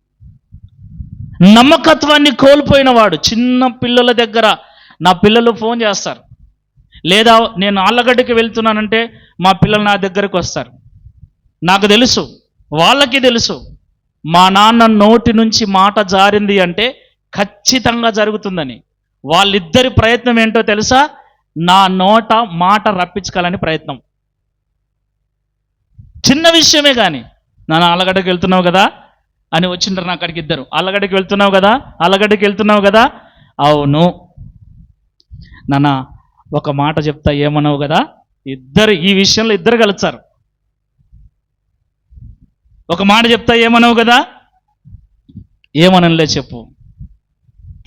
నమ్మకత్వాన్ని కోల్పోయిన వాడు, చిన్న పిల్లల దగ్గర నా పిల్లలు ఫోన్ చేస్తారు, లేదా నేను ఆళ్ళగడ్డకి వెళ్తున్నానంటే మా పిల్లలు నా దగ్గరకు వస్తారు. నాకు తెలుసు, వాళ్ళకి తెలుసు, మా నాన్న నోటి నుంచి మాట జారింది అంటే ఖచ్చితంగా జరుగుతుందని. వాళ్ళిద్దరి ప్రయత్నం ఏంటో తెలుసా? నా నోట మాట రప్పించుకోవాలని ప్రయత్నం. చిన్న విషయమే కానీ, నాన్న ఆళ్ళగడ్డకి వెళ్తున్నావు కదా అని వచ్చింటారు నా అక్కడికి ఇద్దరు. ఆళ్ళగడ్డకి వెళ్తున్నావు కదా, ఆళ్ళగడ్డకి వెళ్తున్నావు కదా. అవును నాన్న, ఒక మాట చెప్తా ఏమన్నావు కదా. ఇద్దరు ఈ విషయంలో ఇద్దరు కలుస్తారు. ఒక మాట చెప్తా ఏమన్నావు కదా. ఏమనలే చెప్పు.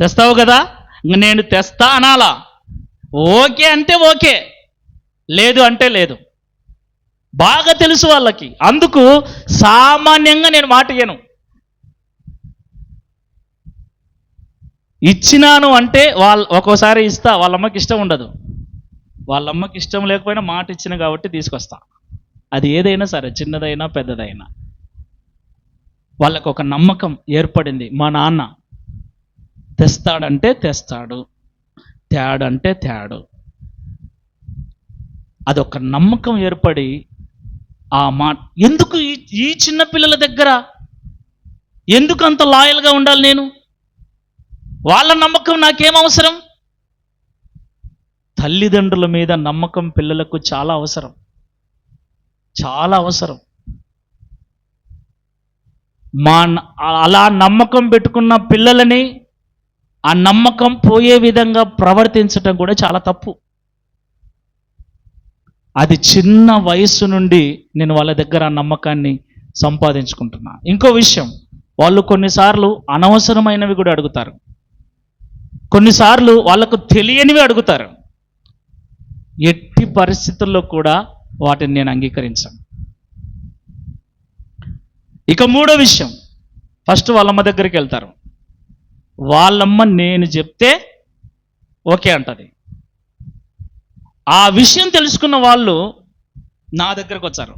తెస్తావు కదా. నేను తెస్తా అనాలా. ఓకే అంటే ఓకే, లేదు అంటే లేదు. బాగా తెలుసు వాళ్ళకి. అందుకు సామాన్యంగా నేను మాట ఇయ్యను. ఇచ్చినాను అంటే ఒక్కోసారి ఇస్తా, వాళ్ళమ్మకి ఇష్టం ఉండదు. వాళ్ళమ్మకి ఇష్టం లేకపోయినా మాట ఇచ్చిన కాబట్టి తీసుకొస్తా. అది ఏదైనా సరే, చిన్నదైనా పెద్దదైనా. వాళ్ళకు ఒక నమ్మకం ఏర్పడింది. మా నాన్న తెస్తాడంటే తెస్తాడు, తేడంటే తేడు. అదొక నమ్మకం ఏర్పడి ఆ మాట. ఎందుకు ఈ చిన్న పిల్లల దగ్గర ఎందుకు అంత లాయల్గా ఉండాలి నేను? వాళ్ళ నమ్మకం నాకేం అవసరం? తల్లిదండ్రుల మీద నమ్మకం పిల్లలకు చాలా అవసరం, చాలా అవసరం. అలా నమ్మకం పెట్టుకున్న పిల్లలని ఆ నమ్మకం పోయే విధంగా ప్రవర్తించటం కూడా చాలా తప్పు. అది చిన్న వయసు నుండి నేను వాళ్ళ దగ్గర ఆ నమ్మకాన్ని సంపాదించుకుంటున్నా. ఇంకో విషయం, వాళ్ళు కొన్నిసార్లు అనవసరమైనవి కూడా అడుగుతారు, కొన్నిసార్లు వాళ్ళకు తెలియనివి అడుగుతారు. ఎట్టి పరిస్థితుల్లో కూడా వాటిని నేను అంగీకరించాను. ఇక మూడో విషయం, ఫస్ట్ వాళ్ళమ్మ దగ్గరికి వెళ్తారు. వాళ్ళమ్మ నేను చెప్తే ఓకే అంటది. ఆ విషయం తెలుసుకున్న వాళ్ళు నా దగ్గరకు వచ్చారు.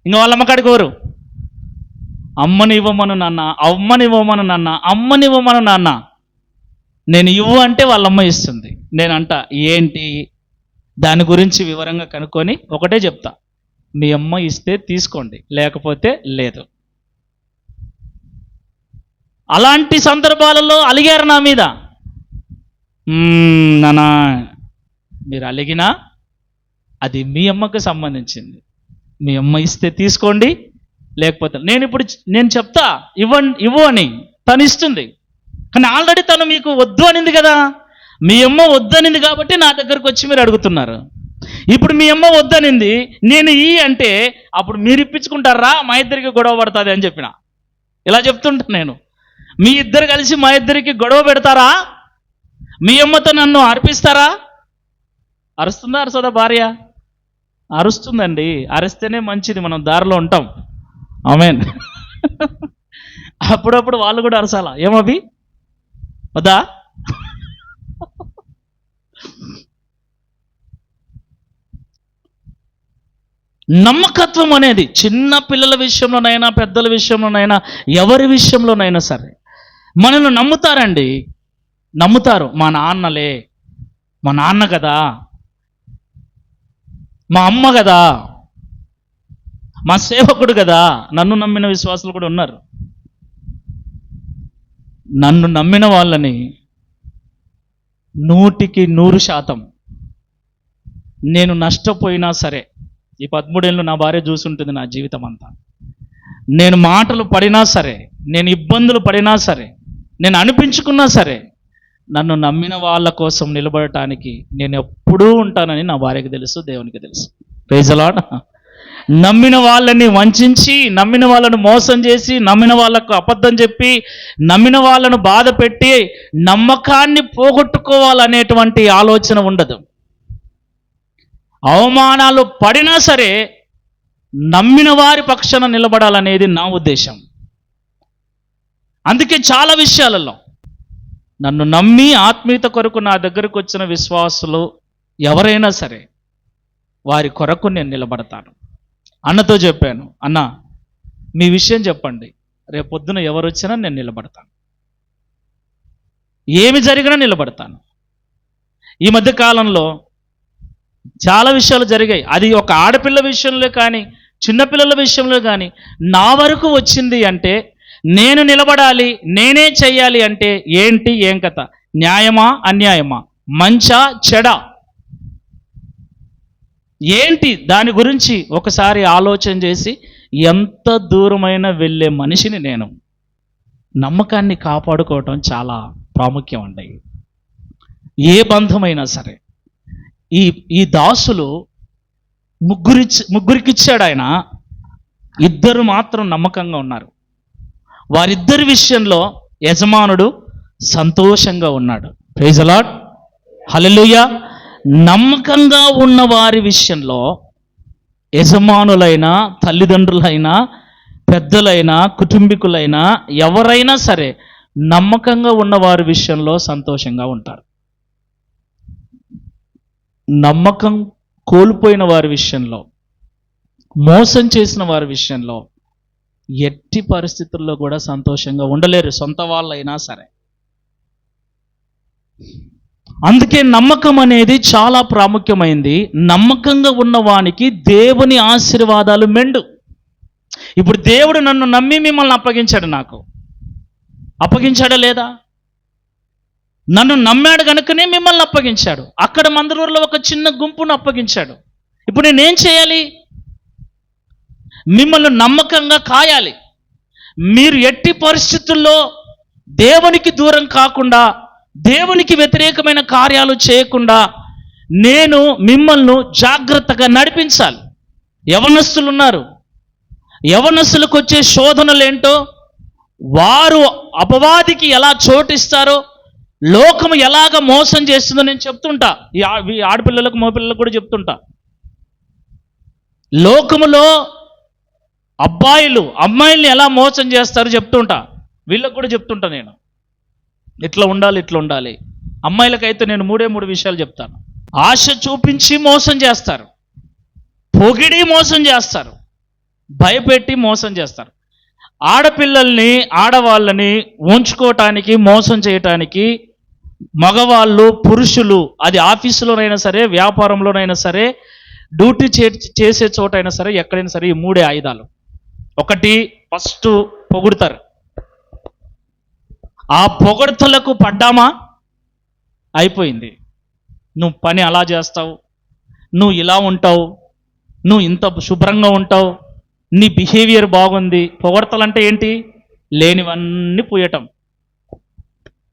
ఇంకా వాళ్ళమ్మ కాడికి ఎవరు? అమ్మని ఇవ్వమను నాన్న, అమ్మని ఇవ్వమను నాన్న, అమ్మని ఇవ్వమను నాన్న. నేను ఇవ్వు అంటే వాళ్ళమ్మ ఇస్తుంది. నేనంట ఏంటి దాని గురించి వివరంగా కనుక్కొని ఒకటే చెప్తా, మీ అమ్మ ఇస్తే తీసుకోండి, లేకపోతే లేదు. అలాంటి సందర్భాలలో అలిగారు నా మీద. నానా, మీరు అలిగినా అది మీ అమ్మకు సంబంధించింది. మీ అమ్మ ఇస్తే తీసుకోండి, లేకపోతే నేను చెప్తా ఇవ్వు అని. తను ఇస్తుంది, కానీ ఆల్రెడీ తను మీకు వద్దు అనింది కదా. మీ అమ్మ వద్దనింది కాబట్టి నా దగ్గరకు వచ్చి మీరు అడుగుతున్నారు. ఇప్పుడు మీ అమ్మ వద్దనింది, నేను అంటే అప్పుడు మీరు ఇప్పించుకుంటారా? మా ఇద్దరికి గొడవ పడుతుంది అని చెప్పిన. ఇలా చెప్తుంటా నేను. మీ ఇద్దరు కలిసి మా ఇద్దరికి గొడవ పెడతారా? మీ అమ్మతో నన్ను అర్పిస్తారా? అరుస్తుందా అరసదా భార్య? అరుస్తుందండి. అరిస్తేనే మంచిది, మనం దారిలో ఉంటాం. ఆమేన్. అప్పుడప్పుడు వాళ్ళు కూడా అరసాలా? ఏమవి వద్దా? నమ్మకత్వం అనేది చిన్న పిల్లల విషయంలోనైనా, పెద్దల విషయంలోనైనా, ఎవరి విషయంలోనైనా సరే, మనల్ని నమ్ముతారండి, నమ్ముతారు. మా నాన్నలే, మా నాన్న కదా, మా అమ్మ కదా, మా సేవకుడు కదా. నన్ను నమ్మిన విశ్వాసులు కూడా ఉన్నారు. నన్ను నమ్మిన వాళ్ళని 100% నేను నష్టపోయినా సరే, ఈ 13 ఏళ్ళు నా భార్య చూసుంటుంది నా జీవితం అంతా. నేను మాటలు పడినా సరే, నేను ఇబ్బందులు పడినా సరే, నేను అనిపించుకున్నా సరే, నన్ను నమ్మిన వాళ్ళ కోసం నిలబడటానికి నేను ఎప్పుడూ ఉంటానని నా భార్యకి తెలుసు, దేవునికి తెలుసు. Praise the Lord. నమ్మిన వాళ్ళని వంచి, నమ్మిన వాళ్ళను మోసం చేసి, నమ్మిన వాళ్ళకు అబద్ధం చెప్పి, నమ్మిన వాళ్ళను బాధ పెట్టి నమ్మకాన్ని పోగొట్టుకోవాలనేటువంటి ఆలోచన ఉండదు. అవమానాలు పడినా సరే నమ్మిన వారి పక్షాన నిలబడాలనేది నా ఉద్దేశం. అందుకే చాలా విషయాలలో నన్ను నమ్మి ఆత్మీయత కొరకు నా దగ్గరకు వచ్చిన విశ్వాసులు ఎవరైనా సరే వారి కొరకు నేను నిలబడతాను. అన్నతో చెప్పాను, అన్న మీ విషయం చెప్పండి, రేపొద్దున ఎవరు వచ్చినా నేను నిలబడతాను, ఏమి జరిగినా నిలబడతాను. ఈ మధ్య కాలంలో చాలా విషయాలు జరిగాయి. అది ఒక ఆడపిల్ల విషయంలో కానీ, చిన్నపిల్లల విషయంలో కానీ నా వరకు వచ్చింది అంటే నేను నిలబడాలి, నేనే చెయ్యాలి అంటే ఏంటి, ఏం కథ, న్యాయమా అన్యాయమా, మంచా చెడా, ఏంటి, దాని గురించి ఒకసారి ఆలోచన చేసి ఎంత దూరమైన వెళ్ళే మనిషిని నేను. నమ్మకాన్ని కాపాడుకోవటం చాలా ప్రాముఖ్యం అండి. ఏ బంధమైనా సరే. ఈ దాసులు ముగ్గురికి ఇచ్చాడు ఆయన, 2 మాత్రం నమ్మకంగా ఉన్నారు. వారిద్దరి విషయంలో యజమానుడు సంతోషంగా ఉన్నాడు. ప్రైజ్ ది లార్డ్, హల్లెలూయా. నమ్మకంగా ఉన్న వారి విషయంలో యజమానులైనా, తల్లిదండ్రులైనా, పెద్దలైనా, కుటుంబీకులైనా ఎవరైనా సరే నమ్మకంగా ఉన్న వారి విషయంలో సంతోషంగా ఉంటారు. నమ్మకం కోల్పోయిన వారి విషయంలో, మోసం చేసిన వారి విషయంలో ఎట్టి పరిస్థితుల్లో కూడా సంతోషంగా ఉండలేరు, సొంత వాళ్ళైనా సరే. అందుకే నమ్మకం అనేది చాలా ప్రాముఖ్యమైంది. నమ్మకంగా ఉన్నవానికి దేవుని ఆశీర్వాదాలు మెండు. ఇప్పుడు దేవుడు నన్ను నమ్మి మిమ్మల్ని అప్పగించాడు, నాకు అప్పగించాడా లేదా? నన్ను నమ్మాడు కనుకనే మిమ్మల్ని అప్పగించాడు. అక్కడ మందరూరులో ఒక చిన్న గుంపును అప్పగించాడు. ఇప్పుడు నేనేం చేయాలి? మిమ్మల్ని నమ్మకంగా కాయాలి. మీరు ఎట్టి పరిస్థితుల్లో దేవునికి దూరం కాకుండా, దేవునికి వ్యతిరేకమైన కార్యాలు చేయకుండా నేను మిమ్మల్ని జాగ్రత్తగా నడిపించాలి. యవనస్తులు ఉన్నారు, యవనస్తులకు వచ్చే శోధనలు ఏంటో, వారు అపవాదికి ఎలా చోటిస్తారో, లోకము ఎలాగ మోసం చేస్తుందో నేను చెప్తుంటా. ఈ ఆడపిల్లలకు మగపిల్లలకు కూడా చెప్తుంటా. లోకములో అబ్బాయిలు అమ్మాయిల్ని ఎలా మోసం చేస్తారో చెప్తుంటా, వీళ్ళకు కూడా చెప్తుంటా నేను. ఇట్లా ఉండాలి, ఇట్లా ఉండాలి. అమ్మాయిలకైతే నేను 3 విషయాలు చెప్తాను. ఆశ చూపించి మోసం చేస్తారు, పొగిడి మోసం చేస్తారు, భయపెట్టి మోసం చేస్తారు. ఆడపిల్లల్ని, ఆడవాళ్ళని ఉంచుకోవటానికి, మోసం చేయటానికి మగవాళ్ళు, పురుషులు, అది ఆఫీసులోనైనా సరే, వ్యాపారంలోనైనా సరే, డ్యూటీ చేసే చోటైనా సరే, ఎక్కడైనా సరే, ఈ 3 ఆయుధాలు. ఒకటి, ఫస్ట్ పొగుడుతారు. ఆ పొగడ్తలకు పడ్డామా అయిపోయింది. నువ్వు పని అలా చేస్తావు, నువ్వు ఇలా ఉంటావు, నువ్వు ఇంత శుభ్రంగా ఉంటావు, నీ బిహేవియర్ బాగుంది. పొగడ్తలంటే ఏంటి? లేనివన్నీ పూయటం.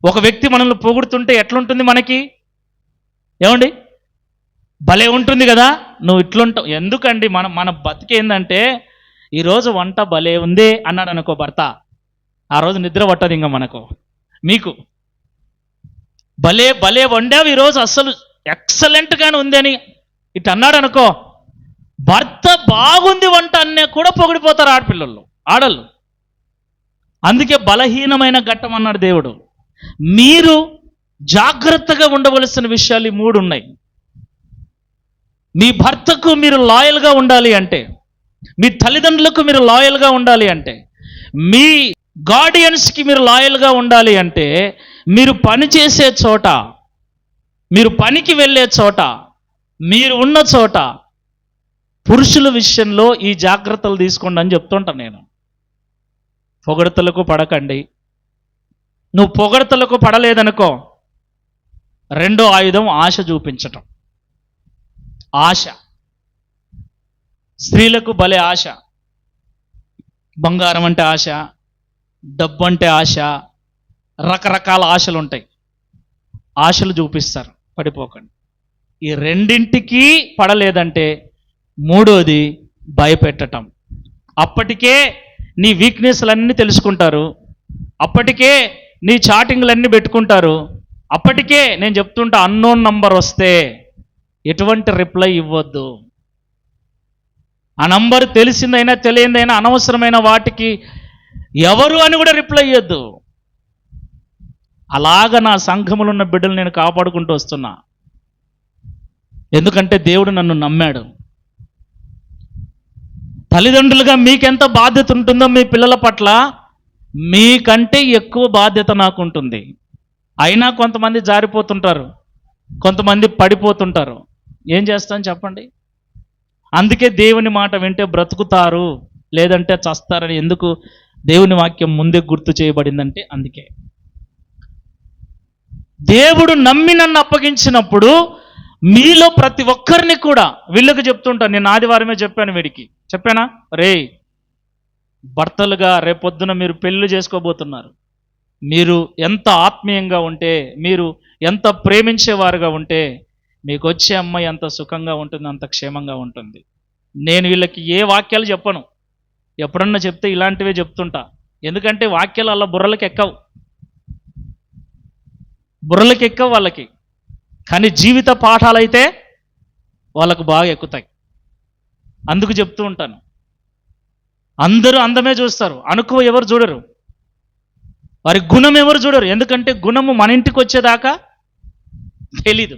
ఒక వ్యక్తి మనల్ని పొగుడుతుంటే ఎట్లుంటుంది మనకి? ఏమండి, భలే ఉంటుంది కదా, నువ్వు ఇట్లుంటావు. ఎందుకండి మన బతికేందంటే, ఈరోజు వంట భలే ఉంది అన్నాడు అనుకో భర్త, ఆ రోజు నిద్ర పట్టదు ఇంకా మనకు. మీకు భలే భలే వండావు ఈరోజు, అస్సలు ఎక్సలెంట్గానే ఉంది అని ఇటు అన్నాడు అనుకో, భర్త బాగుంది వంట అనే కూడా పొగిడిపోతారు ఆడపిల్లలు, ఆడళ్ళు. అందుకే బలహీనమైన ఘట్టం అన్నాడు దేవుడు. మీరు జాగ్రత్తగా ఉండవలసిన విషయాలు 3 ఉన్నాయి. మీ భర్తకు మీరు లాయల్గా ఉండాలి అంటే, మీ తల్లిదండ్రులకు మీరు లాయల్గా ఉండాలి అంటే, మీ గార్డియన్స్కి మీరు లాయల్గా ఉండాలి అంటే మీరు పని చేసే చోట, మీరు పనికి వెళ్ళే చోట, మీరు ఉన్న చోట పురుషుల విషయంలో ఈ జాగ్రత్తలు తీసుకోండి అని చెప్తుంటాను నేను. పొగడతలకు పడకండి. నువ్వు పొగడతలకు పడలేదనుకో, రెండో ఆయుధం ఆశ చూపించటం. ఆశ, స్త్రీలకు భలే ఆశ. బంగారం అంటే ఆశ, డబ్బు అంటే ఆశ, రకరకాల ఆశలు ఉంటాయి. ఆశలు చూపిస్తారు, పడిపోకండి. ఈ రెండింటికి పడలేదంటే మూడోది భయపెట్టటం. అప్పటికే నీ వీక్నెస్లన్నీ తెలుసుకుంటారు, అప్పటికే నీ చాటింగ్లన్నీ పెట్టుకుంటారు, అప్పటికే నేను చెప్తుంటా అన్నోన్ నంబర్ వస్తే ఎటువంటి రిప్లై ఇవ్వద్దు. ఆ నంబర్ తెలిసిందైనా తెలియదైనా అనవసరమైన వాటికి ఎవరు అని కూడా రిప్లై ఇవ్వద్దు. అలాగ నా సంఘములో ఉన్న బిడ్డలు నేను కాపాడుకుంటూ వస్తున్నా. ఎందుకంటే దేవుడు నన్ను నమ్మాడు. తల్లిదండ్రులుగా మీకెంత బాధ్యత ఉంటుందో మీ పిల్లల పట్ల, మీకంటే ఎక్కువ బాధ్యత నాకు ఉంటుంది. అయినా కొంతమంది జారిపోతుంటారు, కొంతమంది పడిపోతుంటారు. ఏం చేస్తాను చెప్పండి? అందుకే దేవుని మాట వింటే బ్రతుకుతారు, లేదంటే చస్తారని ఎందుకు దేవుని వాక్యం ముందే గుర్తు చేయబడిందంటే అందుకే. దేవుడు నమ్మి నన్ను అప్పగించినప్పుడు మీలో ప్రతి ఒక్కరిని కూడా, వీళ్ళకి చెప్తుంటాను, నేను ఆదివారమే చెప్పాను, వీడికి చెప్పానా, రే భర్తలుగా రేపొద్దున మీరు పెళ్లి చేసుకోబోతున్నారు. మీరు ఎంత ఆత్మీయంగా ఉంటే, మీరు ఎంత ప్రేమించేవారుగా ఉంటే మీకు వచ్చే అమ్మాయి అంత సుఖంగా ఉంటుంది, అంత క్షేమంగా ఉంటుంది. నేను వీళ్ళకి ఏ వాక్యాలు చెప్పను, ఎప్పుడన్నా చెప్తే ఇలాంటివే చెప్తుంటా. ఎందుకంటే వాక్యాలు అలా బుర్రలకి ఎక్కవు వాళ్ళకి. కానీ జీవిత పాఠాలు అయితే వాళ్ళకు బాగా ఎక్కుతాయి. అందుకు చెప్తూ ఉంటాను. అందరూ అందమే చూస్తారు, అనుకో ఎవరు చూడరు, వారి గుణం ఎవరు చూడరు. ఎందుకంటే గుణము మన ఇంటికి వచ్చేదాకా తెలీదు,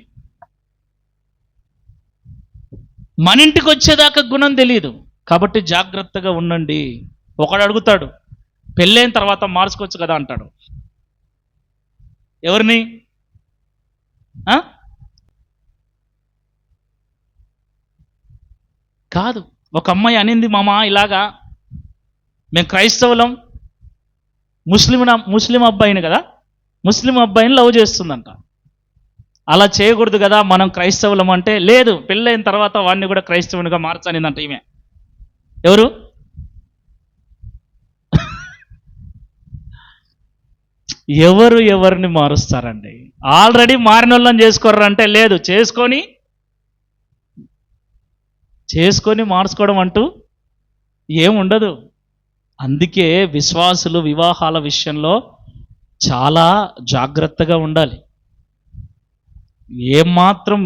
మన ఇంటికి వచ్చేదాకా గుణం తెలియదు. కాబట్టి జాగ్రత్తగా ఉండండి. ఒకడు అడుగుతాడు, పెళ్ళైన తర్వాత మార్చుకోవచ్చు కదా అంటాడు. ఎవరిని? కాదు. ఒక అమ్మాయి అనింది, మామ ఇలాగా మేము క్రైస్తవులం, ముస్లిం అబ్బాయిని కదా, ముస్లిం అబ్బాయిని లవ్ చేస్తుందంట. అలా చేయకూడదు కదా, మనం క్రైస్తవులం అంటే, లేదు పెళ్ళైన తర్వాత వాడిని కూడా క్రైస్తవునిగా మార్చనిందంట ఈమె. ఎవరు? ఎవరిని మారుస్తారండి? ఆల్రెడీ మారిన వాళ్ళని చేసుకోరంటే, లేదు చేసుకొని మార్చుకోవడం అంటూ ఏముండదు. అందుకే విశ్వాసులు వివాహాల విషయంలో చాలా జాగ్రత్తగా ఉండాలి. ఏమాత్రం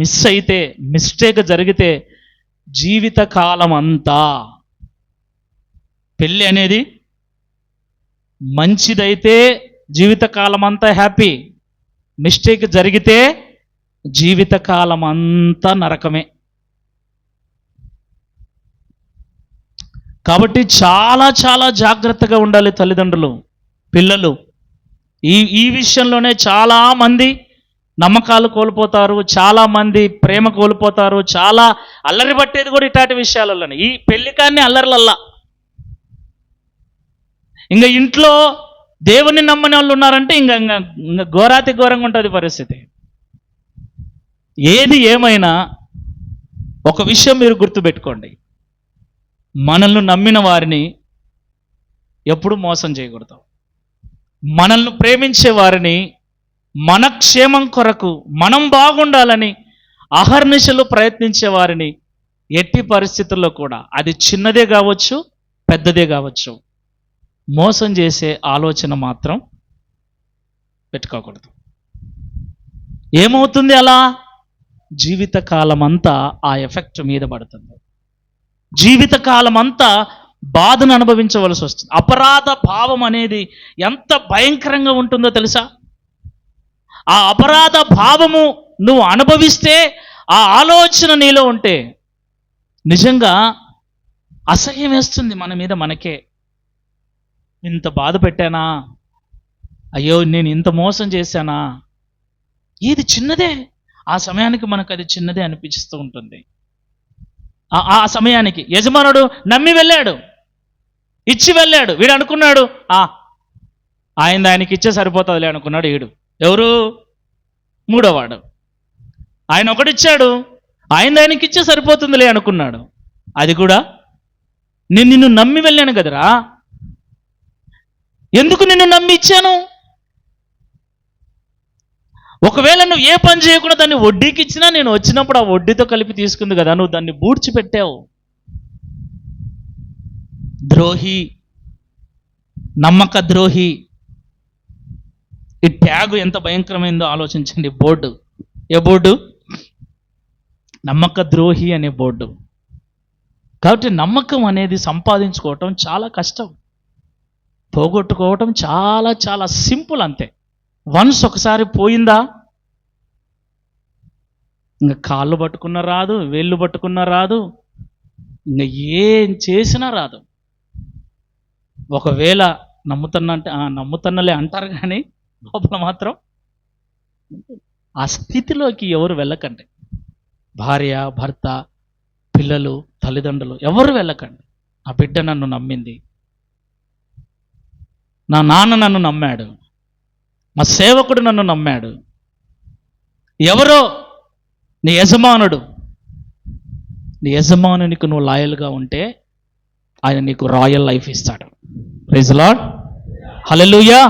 మిస్ అయితే, మిస్టేక్ జరిగితే జీవితకాలం అంతా, పెళ్ళి అనేది మంచిదైతే జీవితకాలం అంతా హ్యాపీ, మిస్టేక్ జరిగితే జీవితకాలం అంతా నరకమే. కాబట్టి చాలా చాలా జాగ్రత్తగా ఉండాలి తల్లిదండ్రులు, పిల్లలు. ఈ విషయంలోనే చాలామంది నమ్మకాలు కోల్పోతారు, చాలామంది ప్రేమ కోల్పోతారు, చాలా అల్లరి పట్టేది కూడా ఇట్లాంటి విషయాలలోనే. ఈ పెళ్లికాన్ని అల్లర్లల్లా. ఇంకా ఇంట్లో దేవుని నమ్మని వాళ్ళు ఉన్నారంటే ఇంకా ఘోరాతి ఘోరంగా ఉంటుంది పరిస్థితి. ఏది ఏమైనా ఒక విషయం మీరు గుర్తుపెట్టుకోండి, మనల్ని నమ్మిన వారిని ఎప్పుడు మోసం చేయకూడదు. మనల్ని ప్రేమించే వారిని మన క్షేమం కొరకు, మనం బాగుండాలని అహర్నిశలు ప్రయత్నించే వారిని ఎట్టి పరిస్థితుల్లో కూడా, అది చిన్నదే కావచ్చు పెద్దదే కావచ్చు, మోసం చేసే ఆలోచన మాత్రం పెట్టుకోకూడదు. ఏమవుతుంది అలా? జీవితకాలం అంతా ఆ ఎఫెక్ట్ మీద పడుతుంది. జీవితకాలం అంతా బాధను అనుభవించవలసి వస్తుంది. అపరాధ భావం అనేది ఎంత భయంకరంగా ఉంటుందో తెలుసా? ఆ అపరాధ భావము నువ్వు అనుభవిస్తే, ఆ ఆలోచన నీలో ఉంటే నిజంగా అసహ్యం వేస్తుంది మన మీద మనకే. ఇంత బాధ పెట్టానా, అయ్యో నేను ఇంత మోసం చేశానా, ఇది చిన్నదే. ఆ సమయానికి మనకు అది చిన్నదే అనిపిస్తూ ఉంటుంది. ఆ సమయానికి యజమానుడు నమ్మి వెళ్ళాడు, ఇచ్చి వెళ్ళాడు. వీడు అనుకున్నాడు ఆయనకి ఇచ్చే సరిపోతుందిలే అనుకున్నాడు. ఎవరు? మూడోవాడు. ఆయన ఒకటిచ్చాడు, ఆయనకి ఇచ్చే సరిపోతుందిలే అనుకున్నాడు. అది కూడా నేను నిన్ను నమ్మి వెళ్ళాను కదరా, ఎందుకు నిన్ను నమ్మి ఇచ్చాను? ఒకవేళ నువ్వు ఏ పని చేయకుండా దాన్ని వడ్డీకి ఇచ్చినా నేను వచ్చినప్పుడు ఆ వడ్డీతో కలిపి తీసుకుంది కదా, నువ్వు దాన్ని బూడ్చిపెట్టావు. ద్రోహి, నమ్మక ద్రోహి. ఈ ట్యాగ్ ఎంత భయంకరమైందో ఆలోచించండి. బోర్డు, ఏ బోర్డు? నమ్మక ద్రోహి అనే బోర్డు. కాబట్టి నమ్మకం అనేది సంపాదించుకోవటం చాలా కష్టం, పోగొట్టుకోవటం చాలా చాలా సింపుల్. అంతే. వన్స్ ఒకసారి పోయిందా ఇంకా కాళ్ళు పట్టుకున్నా రాదు, వేళ్ళు పట్టుకున్నా రాదు, ఇంకా ఏం చేసినా రాదు. ఒకవేళ నమ్ముతున్నంటే నమ్ముతున్నలే అంటారు, కానీ లోపల మాత్రం ఆ స్థితిలోకి ఎవరు వెళ్ళకండి. భార్య, భర్త, పిల్లలు, తల్లిదండ్రులు ఎవరు వెళ్ళకండి. ఆ బిడ్డ నన్ను నమ్మింది, నా నాన్న నన్ను నమ్మాడు, మా సేవకుడు నన్ను నమ్మాడు. ఎవరో నీ యజమానుడు, నీ యజమానునికి నువ్వు లాయల్గా ఉంటే ఆయన నీకు రాయల్ లైఫ్ ఇస్తాడు. ప్రైజ్ ది లార్డ్, హల్లెలూయా.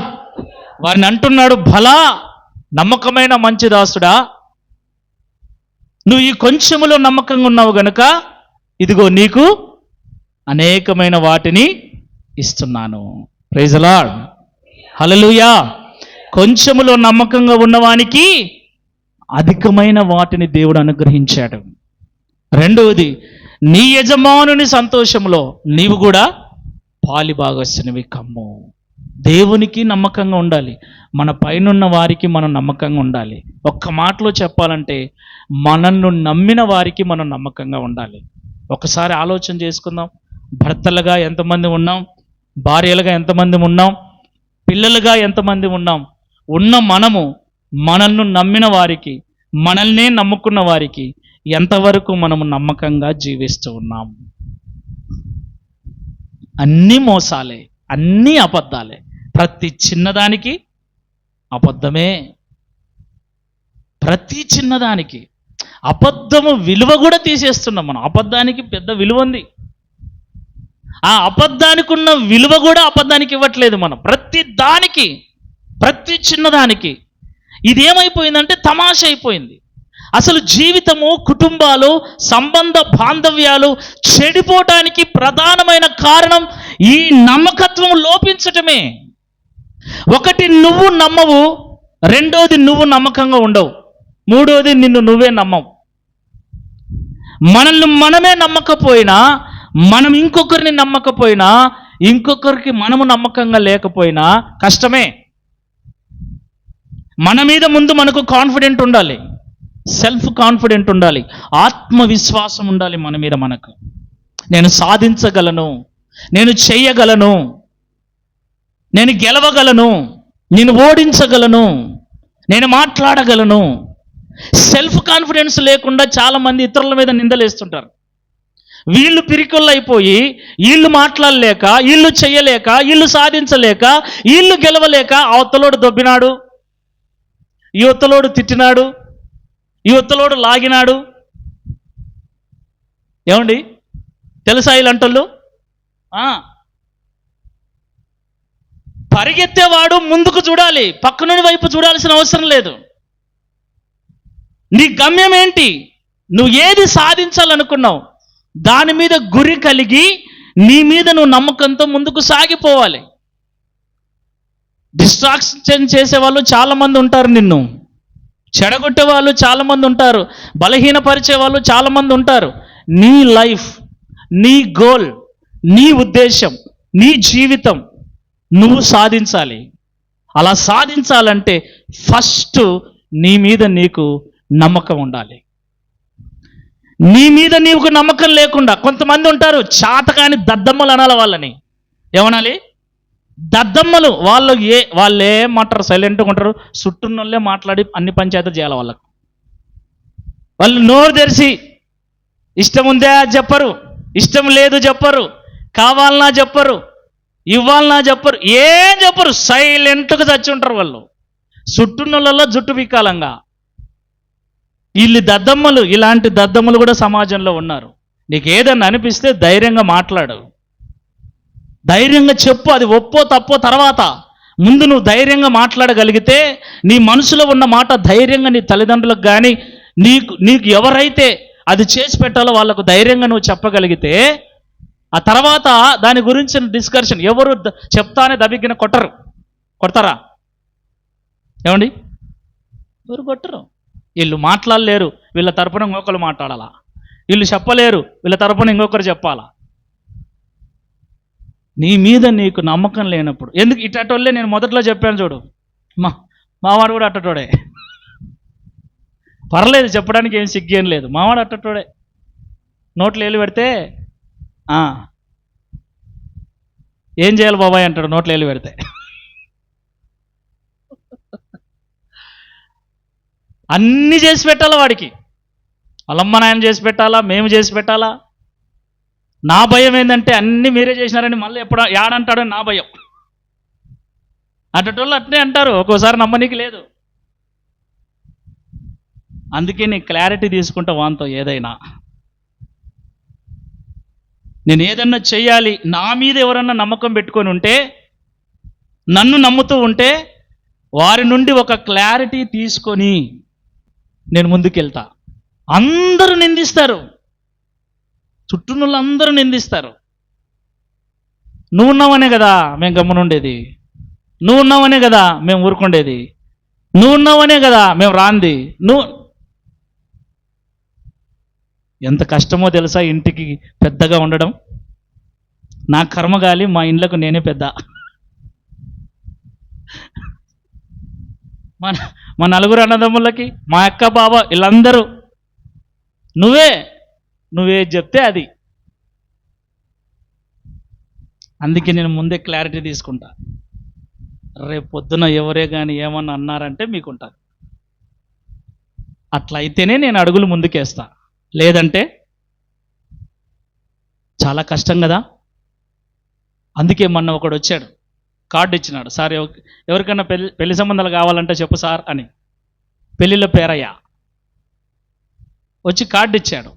వారిని అంటున్నాడు, భలా నమ్మకమైన మంచి దాసుడా, నువ్వు ఈ కొంచెములో నమ్మకంగా ఉన్నావు గనుక ఇదిగో నీకు అనేకమైన వాటిని ఇస్తున్నాను. ప్రైజ్ ది లార్డ్, హల్లెలూయా. కొంచెములో నమ్మకంగా ఉన్నవానికి అధికమైన వాటిని దేవుడు అనుగ్రహించాడు. రెండవది, నీ యజమానుని సంతోషంలో నీవు కూడా పాలిభాగస్తునివి కమ్ము. దేవునికి నమ్మకంగా ఉండాలి, మన పైనున్న వారికి మనం నమ్మకంగా ఉండాలి. ఒక్క మాటలో చెప్పాలంటే మనల్ని నమ్మిన వారికి మనం నమ్మకంగా ఉండాలి. ఒకసారి ఆలోచన చేసుకుందాం. భర్తలుగా ఎంతమంది ఉన్నాం, భార్యలుగా ఎంతమంది ఉన్నాం, పిల్లలుగా ఎంతమంది ఉన్నాం. ఉన్న మనము మనల్ని నమ్మిన వారికి, మనల్నే నమ్ముకున్న వారికి ఎంతవరకు మనము నమ్మకంగా జీవిస్తూ ఉన్నాం? అన్నీ మోసాలే, అన్నీ అబద్ధాలే. ప్రతి చిన్నదానికి అబద్ధమే, ప్రతి చిన్నదానికి అబద్ధము విలువ కూడా తీసేస్తున్నాం మనం. అబద్ధానికి పెద్ద విలువ ఉంది, ఆ అబద్ధానికి ఉన్న విలువ కూడా అబద్ధానికి ఇవ్వట్లేదు మనం. ప్రతి దానికి, ప్రతి చిన్నదానికి ఇదేమైపోయిందంటే తమాష అయిపోయింది. అసలు జీవితము, కుటుంబాలు, సంబంధ బాంధవ్యాలు చెడిపోవటానికి ప్రధానమైన కారణం ఈ నమ్మకత్వం లోపించటమే. ఒకటి, నువ్వు నమ్మవు. రెండోది, నువ్వు నమ్మకంగా ఉండవు. మూడోది, నిన్ను నువ్వే నమ్మవు. మనల్ని మనమే నమ్మకపోయినా, మనం ఇంకొకరిని నమ్మకపోయినా, ఇంకొకరికి మనము నమ్మకంగా లేకపోయినా కష్టమే. మన మీద ముందు మనకు కాన్ఫిడెంట్ ఉండాలి, సెల్ఫ్ కాన్ఫిడెంట్ ఉండాలి, ఆత్మవిశ్వాసం ఉండాలి మన మీద మనకు. నేను సాధించగలను, నేను చేయగలను, నేను గెలవగలను, నేను ఓడించగలను, నేను మాట్లాడగలను. సెల్ఫ్ కాన్ఫిడెన్స్ లేకుండా చాలామంది ఇతరుల మీద నిందలేస్తుంటారు. వీళ్ళు పిరికొళ్ళు అయిపోయి, వీళ్ళు మాట్లాడలేక, వీళ్ళు చెయ్యలేక, వీళ్ళు సాధించలేక, వీళ్ళు గెలవలేక అవతలోడు దొబ్బినాడు, యువతలోడు తిట్టినాడు, యువతలోడు లాగినాడు. ఏమండి తెలుసా వీళ్ళంటోళ్ళు? పరిగెత్తేవాడు ముందుకు చూడాలి, పక్కనుడి వైపు చూడాల్సిన అవసరం లేదు. నీ గమ్యం ఏంటి? నువ్వు ఏది సాధించాలనుకున్నావు దాని మీద గురి కలిగి నీ మీద నువ్వు నమ్మకంతో ముందుకు సాగిపోవాలి. డిస్ట్రాక్షన్ చేసేవాళ్ళు చాలామంది ఉంటారు, నిన్ను చెడగొట్టే వాళ్ళు చాలామంది ఉంటారు, బలహీనపరిచే వాళ్ళు చాలామంది ఉంటారు. నీ లైఫ్, నీ గోల్, నీ ఉద్దేశం, నీ జీవితం నువ్వు సాధించాలి. అలా సాధించాలంటే ఫస్ట్ నీ మీద నీకు నమ్మకం ఉండాలి. నీ మీద నీకు నమ్మకం లేకుండా కొంతమంది ఉంటారు, చాతకాని దద్దమ్మలు అనాలి వాళ్ళని. ఏమనాలి? దద్దమ్మలు వాళ్ళు ఏమంటారు, సైలెంట్గా ఉంటారు, చుట్టూన్నోళ్ళే మాట్లాడి అన్ని పంచాయతీలు చేయాలి వాళ్ళకు. వాళ్ళు నోరు తెరిచి ఇష్టం ఉందే చెప్పరు, ఇష్టం లేదు చెప్పరు, కావాలన్నా చెప్పరు, ఇవ్వాలన్నా చెప్పరు, ఏం చెప్పరు, సైలెంట్గా చచ్చి ఉంటారు వాళ్ళు. చుట్టూన్నోళ్ళలో జుట్టు పీకాలంగా. వీళ్ళు దద్దమ్మలు, ఇలాంటి దద్దమ్మలు కూడా సమాజంలో ఉన్నారు. నీకు ఏదన్నా అనిపిస్తే ధైర్యంగా మాట్లాడు, ధైర్యంగా చెప్పు. అది ఒప్పో తప్పో తర్వాత, ముందు నువ్వు ధైర్యంగా మాట్లాడగలిగితే నీ మనసులో ఉన్న మాట ధైర్యంగా నీ తల్లిదండ్రులకు కానీ నీకు ఎవరైతే అది చేసి పెట్టాలో వాళ్ళకు ధైర్యంగా నువ్వు చెప్పగలిగితే, ఆ తర్వాత దాని గురించిన డిస్కషన్ ఎవరు చెప్తానే దబిగ్గిన కొడతారా? ఏమండి? ఎవరు కొట్టరు. వీళ్ళు మాట్లాడలేరు, వీళ్ళ తరపున ఇంకొకరు మాట్లాడాలా, వీళ్ళు చెప్పలేరు, వీళ్ళ తరపున ఇంకొకరు చెప్పాలా. నీ మీద నీకు నమ్మకం లేనప్పుడు ఎందుకు ఇటోళ్ళే? నేను మొదట్లో చెప్పాను చూడు, మావాడు కూడా అట్టటోడే, పర్లేదు చెప్పడానికి ఏం సిగ్గేం లేదు, మావాడు అట్టటోడే. నోట్లో ఏలు పెడితే ఏం చేయాలి బాబాయ్ అంటాడు, నోట్లో ఏలు పెడితే. అన్నీ చేసి పెట్టాలా వాడికి, వాళ్ళమ్మ నాయన చేసి పెట్టాలా, మేము చేసి పెట్టాలా. నా భయం ఏంటంటే అన్నీ మీరే చేసినారని మళ్ళీ ఎప్పుడు యాడంటాడని నా భయం. అటోళ్ళు అట్నే అంటారు, ఒక్కోసారి నమ్మనీకి లేదు. అందుకే నీ క్లారిటీ తీసుకుంటా వాంతో. ఏదైనా నేను ఏదన్నా చెయ్యాలి, నా మీద ఎవరన్నా నమ్మకం పెట్టుకొని ఉంటే, నన్ను నమ్ముతూ ఉంటే, వారి నుండి ఒక క్లారిటీ తీసుకొని నేను ముందుకెళ్తా. అందరూ నిందిస్తారు, చుట్టూనుళ్ళు అందరూ నిందిస్తారు. నువ్వున్నావనే కదా మేము గమ్మునుండేది, నువ్వున్నావనే కదా మేము ఊరుకుండేది, నువ్వున్నావనే కదా మేము రాంది. ఎంత కష్టమో తెలుసా ఇంటికి పెద్దగా ఉండడం. నా కర్మగాలి మా ఇండ్లకు నేనే పెద్ద. మా నలుగురు అన్నదమ్ములకి, మా అక్క బావ వీళ్ళందరూ నువ్వే చెప్తే అది. అందుకే నేను ముందే క్లారిటీ తీసుకుంటా. రేపు పొద్దున ఎవరే కానీ ఏమన్నా అన్నారంటే మీకుంటారు. అట్లా అయితేనే నేను అడుగులు ముందుకేస్తా, లేదంటే చాలా కష్టం కదా. అందుకే మొన్న ఒకడు వచ్చాడు, కార్డు ఇచ్చినాడు, సార్ ఎవరికైనా పెళ్లి సంబంధాలు కావాలంటే చెప్పు సార్ అని. పెళ్ళిళ్ళ పేరయ్య వచ్చి కార్డు ఇచ్చాడు.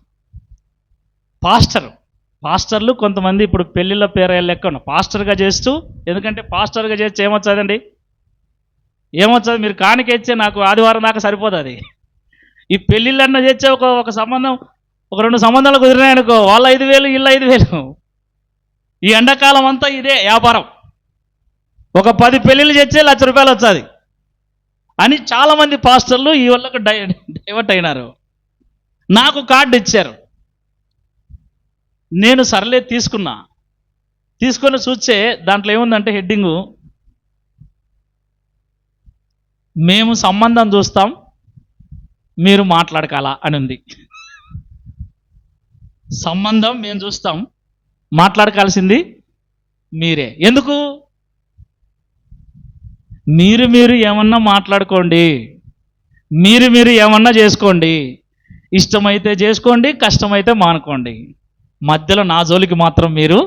పాస్టర్లు కొంతమంది ఇప్పుడు పెళ్ళిళ్ళ పేరయ్య లెక్క పాస్టర్గా చేస్తూ, ఎందుకంటే పాస్టర్గా చేస్తే ఏమొచ్చదండి, ఏమొచ్చదు, మీరు కానుక ఇచ్చే నాకు ఆదివారం దాకా సరిపోతుంది. ఈ పెళ్ళిళ్ళన్న చేస్తే ఒక సంబంధం, ఒక 2 సంబంధాలు కుదిరినాయనుకో, వాళ్ళ 5,000 వీళ్ళ 5,000. ఈ ఎండాకాలం అంతా ఇదే వ్యాపారం. ఒక 10 పెళ్ళిళ్ళు చేస్తే ₹1,00,000 వచ్చేది అని చాలామంది పాస్టర్లు ఈ వాళ్ళకు డైవర్ట్ అయినారు. నాకు కార్డు ఇచ్చారు, నేను సర్లే తీసుకొని చూస్తే దాంట్లో ఏముందంటే హెడ్డింగు, మేము సంబంధం చూస్తాం, మీరు మాట్లాడకాలా అని ఉంది. సంబంధం మేము చూస్తాం, మాట్లాడకాల్సింది మీరే. ఎందుకు? మీరు ఏమన్నా మాట్లాడుకోండి, మీరు ఏమన్నా చేసుకోండి, ఇష్టమైతే చేసుకోండి, కష్టమైతే మానుకోండి, మధ్యలో నా జోలికి మాత్రం మీరు.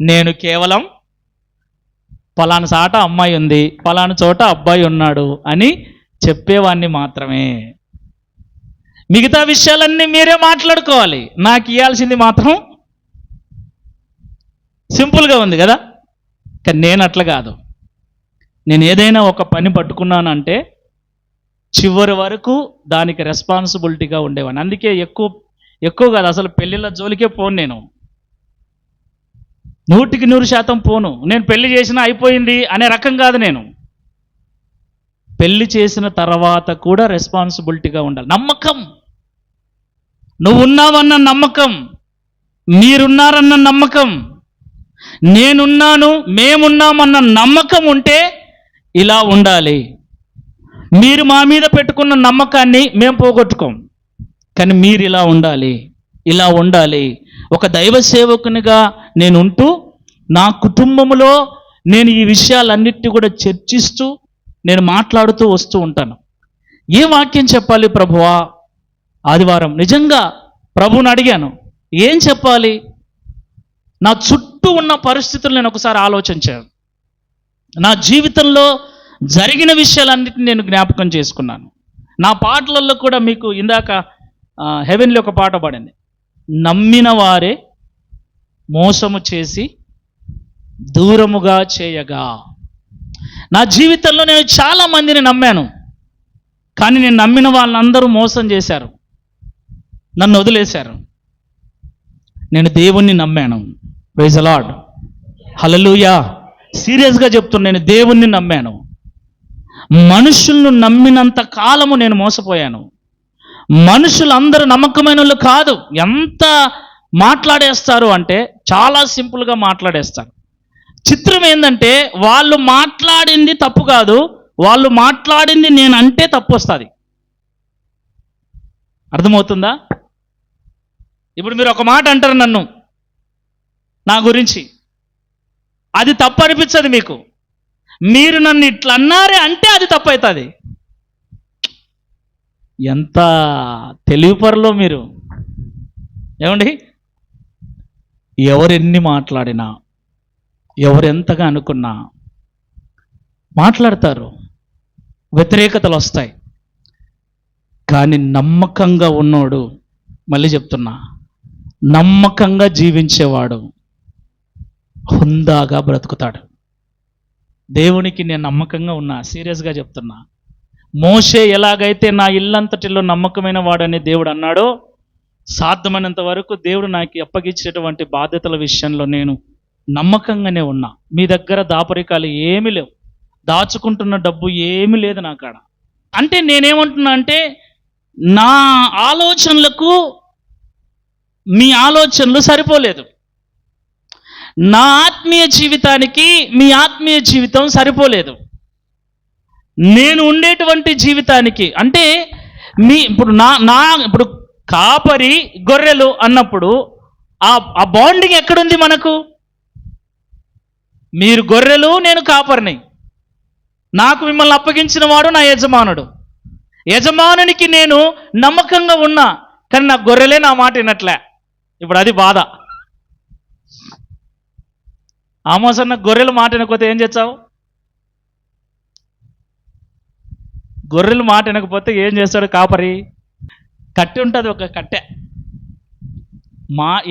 నేను కేవలం పలానా చాట అమ్మాయి ఉంది, పలానా చోట అబ్బాయి ఉన్నాడు అని చెప్పేవాడిని మాత్రమే. మిగతా విషయాలన్నీ మీరే మాట్లాడుకోవాలి, నాకు ఇవ్వాల్సింది మాత్రం. సింపుల్గా ఉంది కదా. కానీ నేను అట్లా కాదు. నేను ఏదైనా ఒక పని పట్టుకున్నానంటే చివరి వరకు దానికి రెస్పాన్సిబిలిటీగా ఉండేవాడిని. అందుకే ఎక్కువ కాదు, అసలు పెళ్ళిళ్ళ జోలికే పోను. నేను 100% పోను. నేను పెళ్లి చేసినా అయిపోయింది అనే రకం కాదు. నేను పెళ్లి చేసిన తర్వాత కూడా రెస్పాన్సిబిలిటీగా ఉండాలి. నమ్మకం, నువ్వున్నావన్న నమ్మకం, మీరున్నారన్న నమ్మకం, నేనున్నాను మేమున్నామన్న నమ్మకం ఉంటే ఇలా ఉండాలి. మీరు మా మీద పెట్టుకున్న నమ్మకాన్ని మేము పోగొట్టుకోం, కానీ మీరు ఇలా ఉండాలి. ఒక దైవ సేవకునిగా నేను ఉంటూ నా కుటుంబంలో నేను ఈ విషయాలన్నిటిని కూడా చర్చిస్తూ నేను మాట్లాడుతూ వస్తూ ఉంటాను. ఏ వాక్యం చెప్పాలి ప్రభువా? ఆదివారం నిజంగా ప్రభువుని అడిగాను, ఏం చెప్పాలి? నా చుట్టూ ఉన్న పరిస్థితులు నేను ఒకసారి ఆలోచించాను. నా జీవితంలో జరిగిన విషయాలన్నిటిని నేను జ్ఞాపకం చేసుకున్నాను. నా పాటలలో కూడా మీకు ఇందాక హెవెన్లో ఒక పాట పాడింది, నమ్మిన వారే మోసము చేసి దూరముగా చేయగా. నా జీవితంలో నేను చాలా మందిని నమ్మాను, కానీ నేను నమ్మిన వాళ్ళందరూ మోసం చేశారు, నన్ను వదిలేశారు. నేను దేవుణ్ణి నమ్మాను. ప్రైజ్ ది లార్డ్, హల్లెలూయా. సీరియస్గా చెప్తున్నా, నేను దేవుణ్ణి నమ్మాను. మనుషులను నమ్మినంత కాలము నేను మోసపోయాను. మనుషులు అందరూ నమ్మకమైన వాళ్ళు కాదు. ఎంత మాట్లాడేస్తారు అంటే చాలా సింపుల్గా మాట్లాడేస్తారు. చిత్రం ఏంటంటే వాళ్ళు మాట్లాడింది తప్పు కాదు, వాళ్ళు మాట్లాడింది నేనంటే తప్పు వస్తుంది. అర్థమవుతుందా? ఇప్పుడు మీరు ఒక మాట అంటారు నన్ను, నా గురించి, అది తప్పు అనిపించదు మీకు. మీరు నన్ను ఇట్లా అన్నారే అంటే అది తప్పు అవుతుంది. ఎంత తెలివిపరలో మీరు! ఏమండి, ఎవరెన్ని మాట్లాడినా, ఎవరెంతగా అనుకున్నా మాట్లాడతారు, వ్యతిరేకతలు వస్తాయి. కానీ నమ్మకంగా ఉన్నోడు, మళ్ళీ చెప్తున్నా, నమ్మకంగా జీవించేవాడు హుందాగా బ్రతుకుతాడు. దేవునికి నేను నమ్మకంగా ఉన్నా, సీరియస్గా చెప్తున్నా. మోషే ఎలాగైతే నా ఇల్లంతటిలో నమ్మకమైన వాడని దేవుడు అన్నాడో, సాధ్యమైనంత వరకు దేవుడు నాకు అప్పగించేటువంటి బాధ్యతల విషయంలో నేను నమ్మకంగానే ఉన్నా. మీ దగ్గర దాపరికాలు ఏమీ లేవు, దాచుకుంటున్న డబ్బు ఏమీ లేదు నా కాడ. అంటే నేనేమంటున్నా అంటే, నా ఆలోచనలకు మీ ఆలోచనలు సరిపోలేదు. నా ఆత్మీయ జీవితానికి మీ ఆత్మీయ జీవితం సరిపోలేదు. నేను ఉండేటువంటి జీవితానికి అంటే ఇప్పుడు ఇప్పుడు కాపరి గొర్రెలు అన్నప్పుడు ఆ బాండింగ్ ఎక్కడుంది మనకు? మీరు గొర్రెలు, నేను కాపరిని. నాకు మిమ్మల్ని అప్పగించిన వాడు నా యజమానుడు. యజమానునికి నేను నమ్మకంగా ఉన్నా, కానీ నా గొర్రెలే నా మాట వినట్లే. ఇప్పుడు అది బాధ. ఆమోసన్న గొర్రెలు మాట వినకపోతే ఏం చేస్తావు? గొర్రెలు మాట వినకపోతే ఏం చేస్తాడు కాపరి? కట్టె ఉంటుంది, ఒక కట్టె.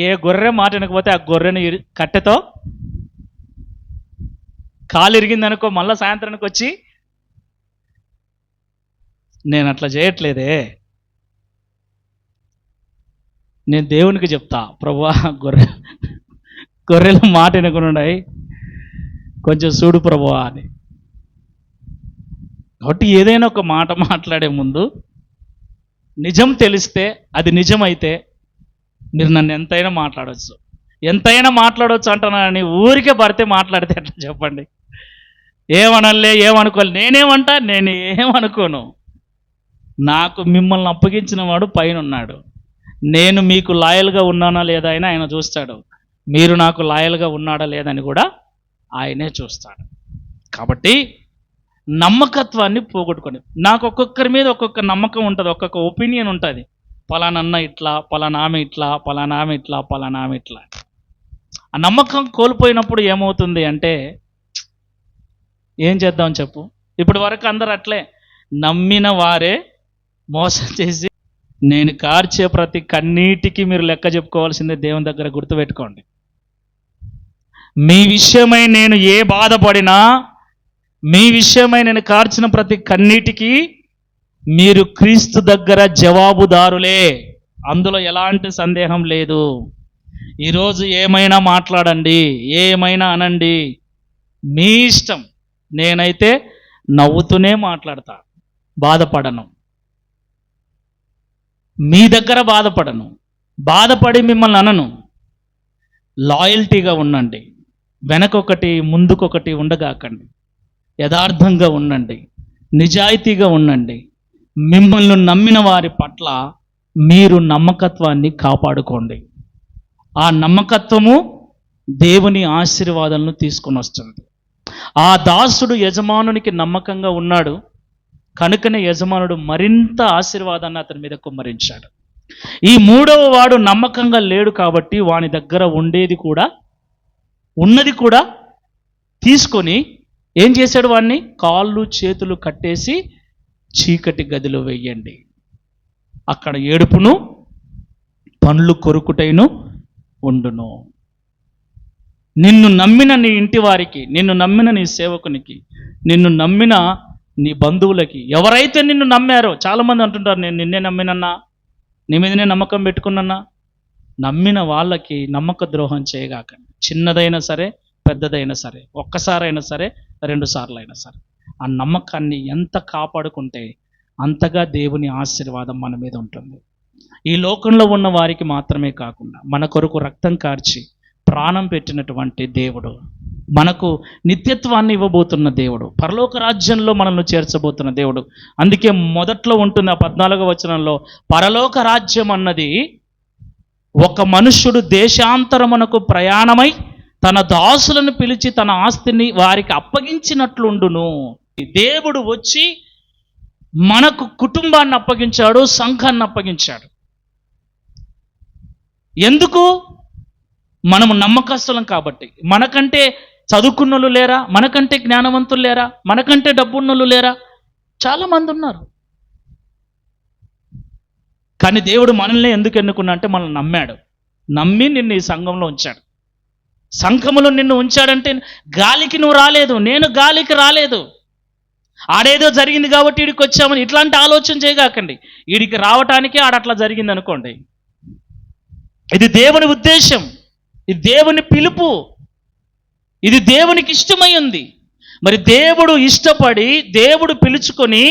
ఏ గొర్రె మాట వినకపోతే ఆ గొర్రెని కట్టెతో కాలు ఇరిగిందనుకో, మళ్ళీ సాయంత్రానికి వచ్చి, నేను అట్లా చేయట్లేదే, నేను దేవునికి చెప్తా, ప్రభువా గొర్రెలు మాట వినకున్నాయి, కొంచెం చూడు ప్రభువా అని. కాబట్టి ఏదైనా ఒక మాట మాట్లాడే ముందు నిజం తెలిస్తే, అది నిజమైతే మీరు నన్ను ఎంతైనా మాట్లాడవచ్చు అంటున్నానని ఊరికే పడితే మాట్లాడితే ఎట్లా చెప్పండి? ఏమనలే, ఏమనుకోలే. నేను ఏమనుకోను. నాకు మిమ్మల్ని అప్పగించిన వాడు పైన ఉన్నాడు. నేను మీకు లాయల్గా ఉన్నానా లేదా అని ఆయన చూస్తాడు. మీరు నాకు లాయల్గా ఉన్నాడా లేదని కూడా ఆయనే చూస్తాడు. కాబట్టి నమ్మకత్వాన్ని పోగొట్టుకోండి. నాకు ఒక్కొక్కరి మీద ఒక్కొక్క నమ్మకం ఉంటుంది, ఒక్కొక్క ఒపీనియన్ ఉంటుంది. పలానన్న ఇట్లా, పలానామె ఇట్లా, పలానామె ఇట్లా, పలానామె ఇట్లా. ఆ నమ్మకం కోల్పోయినప్పుడు ఏమవుతుంది అంటే, ఏం చేద్దాం చెప్పు? ఇప్పటి వరకు అందరూ అట్లే నమ్మిన వారే మోసం చేసి, నేను కార్చే ప్రతి కన్నీటికి మీరు లెక్క చెప్పుకోవాల్సిందే దేవుని దగ్గర. గుర్తుపెట్టుకోండి, మీ విషయమై నేను ఏ బాధపడినా, మీ విషయమై నేను కార్చిన ప్రతి కన్నీటికి మీరు క్రీస్తు దగ్గర జవాబుదారులే. అందులో ఎలాంటి సందేహం లేదు. ఈరోజు ఏమైనా మాట్లాడండి, ఏమైనా అనండి, మీ ఇష్టం. నేనైతే నవ్వుతూనే మాట్లాడతా, బాధపడను. మీ దగ్గర బాధపడి మిమ్మల్ని అనను. లాయల్టీగా ఉండండి, వెనకొకటి ముందుకొకటి ఉండగాకండి. యథార్థంగా ఉండండి, నిజాయితీగా ఉండండి. మిమ్మల్ని నమ్మిన వారి పట్ల మీరు నమ్మకత్వాన్ని కాపాడుకోండి. ఆ నమ్మకత్వము దేవుని ఆశీర్వాదాలను తీసుకొని వస్తుంది. ఆ దాసుడు యజమానునికి నమ్మకంగా ఉన్నాడు కనుకనే యజమానుడు మరింత ఆశీర్వాదాన్ని అతని మీద కుమ్మరించాడు. ఈ మూడవ వాడు నమ్మకంగా లేడు కాబట్టి వాని దగ్గర ఉన్నది కూడా తీసుకొని ఏం చేశాడు? వాడిని కాళ్ళు చేతులు కట్టేసి చీకటి గదిలో వెయ్యండి, అక్కడ ఏడుపును పండ్లు కొరుకుటైను ఉండును. నిన్ను నమ్మిన నీ ఇంటి వారికి, నిన్ను నమ్మిన నీ సేవకునికి, నిన్ను నమ్మిన నీ బంధువులకి, ఎవరైతే నిన్ను నమ్మారో, చాలామంది అంటుంటారు నేను నిన్నే నమ్మినన్నా, నీ మీదనే నమ్మకం పెట్టుకున్నా. నమ్మిన వాళ్ళకి నమ్మక ద్రోహం చేయగాకండి. చిన్నదైనా సరే పెద్దదైనా సరే, ఒక్కసారైనా సరే 2 సార్లు అయినా సరే, ఆ నమ్మకాన్ని ఎంత కాపాడుకుంటే అంతగా దేవుని ఆశీర్వాదం మన మీద ఉంటుంది. ఈ లోకంలో ఉన్న వారికి మాత్రమే కాకుండా మన కొరకు రక్తం కార్చి ప్రాణం పెట్టినటువంటి దేవుడు, మనకు నిత్యత్వాన్ని ఇవ్వబోతున్న దేవుడు, పరలోక రాజ్యంలో మనల్ని చేర్చబోతున్న దేవుడు. అందుకే మొదట్లో ఉంటుంది ఆ 14వ వచనంలో, పరలోక రాజ్యం అన్నది ఒక మనుష్యుడు దేశాంతరమునకు ప్రయాణమై తన దాసులను పిలిచి తన ఆస్తిని వారికి అప్పగించినట్లుండును. దేవుడు వచ్చి మనకు కుటుంబాన్ని అప్పగించాడు, సంఘాన్ని అప్పగించాడు. ఎందుకు? మనము నమ్మకస్తులం కాబట్టి. మనకంటే చదువుకున్నోళ్ళు లేరా? మనకంటే జ్ఞానవంతులు లేరా? మనకంటే డబ్బున్నోళ్ళు లేరా? చాలామంది ఉన్నారు. కానీ దేవుడు మనల్ని ఎందుకు ఎన్నుకున్నా అంటే మనల్ని నమ్మాడు. నమ్మి నిన్ను ఈ సంఘంలో ఉంచాడు. సంఘములో నిన్ను ఉంచాడంటే గాలికి నువ్వు రాలేదు, నేను గాలికి రాలేదు. ఆడేదో జరిగింది కాబట్టి వీడికి వచ్చామని ఇట్లాంటి ఆలోచన చేయగాకండి. వీడికి రావటానికి ఆడట్లా జరిగింది అనుకోండి. ఇది దేవుని ఉద్దేశం, ఇది దేవుని పిలుపు, ఇది దేవునికి ఇష్టమై ఉంది. మరి దేవుడు ఇష్టపడి దేవుడు పిలుచుకొని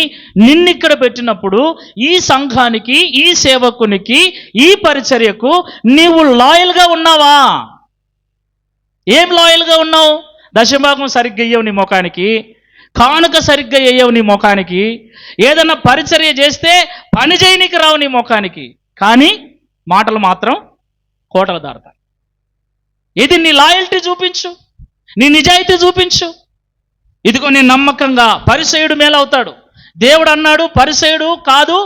నిన్నిక్కడ పెట్టినప్పుడు ఈ సంఘానికి, ఈ సేవకునికి, ఈ పరిచర్యకు నీవు లాయల్గా ఉన్నావా? ఏం లాయల్గా ఉన్నావు? దశభాగం సరిగ్గా ఇయ్యవు నీ ముఖానికి, కానుక సరిగ్గా వేయవు నీ ముఖానికి, ఏదన్నా పరిచర్య చేస్తే పని చేయనికి రావు నీ ముఖానికి, కానీ మాటలు మాత్రం కోటలు దాడతాయి. ఇది నీ లాయల్టీ చూపించు, నీ నిజాయితీ చూపించు. ఇదిగో నేను నమ్మకంగా, పరిసయుడు మేలవుతాడు. దేవుడు అన్నాడు పరిసయుడు కాదు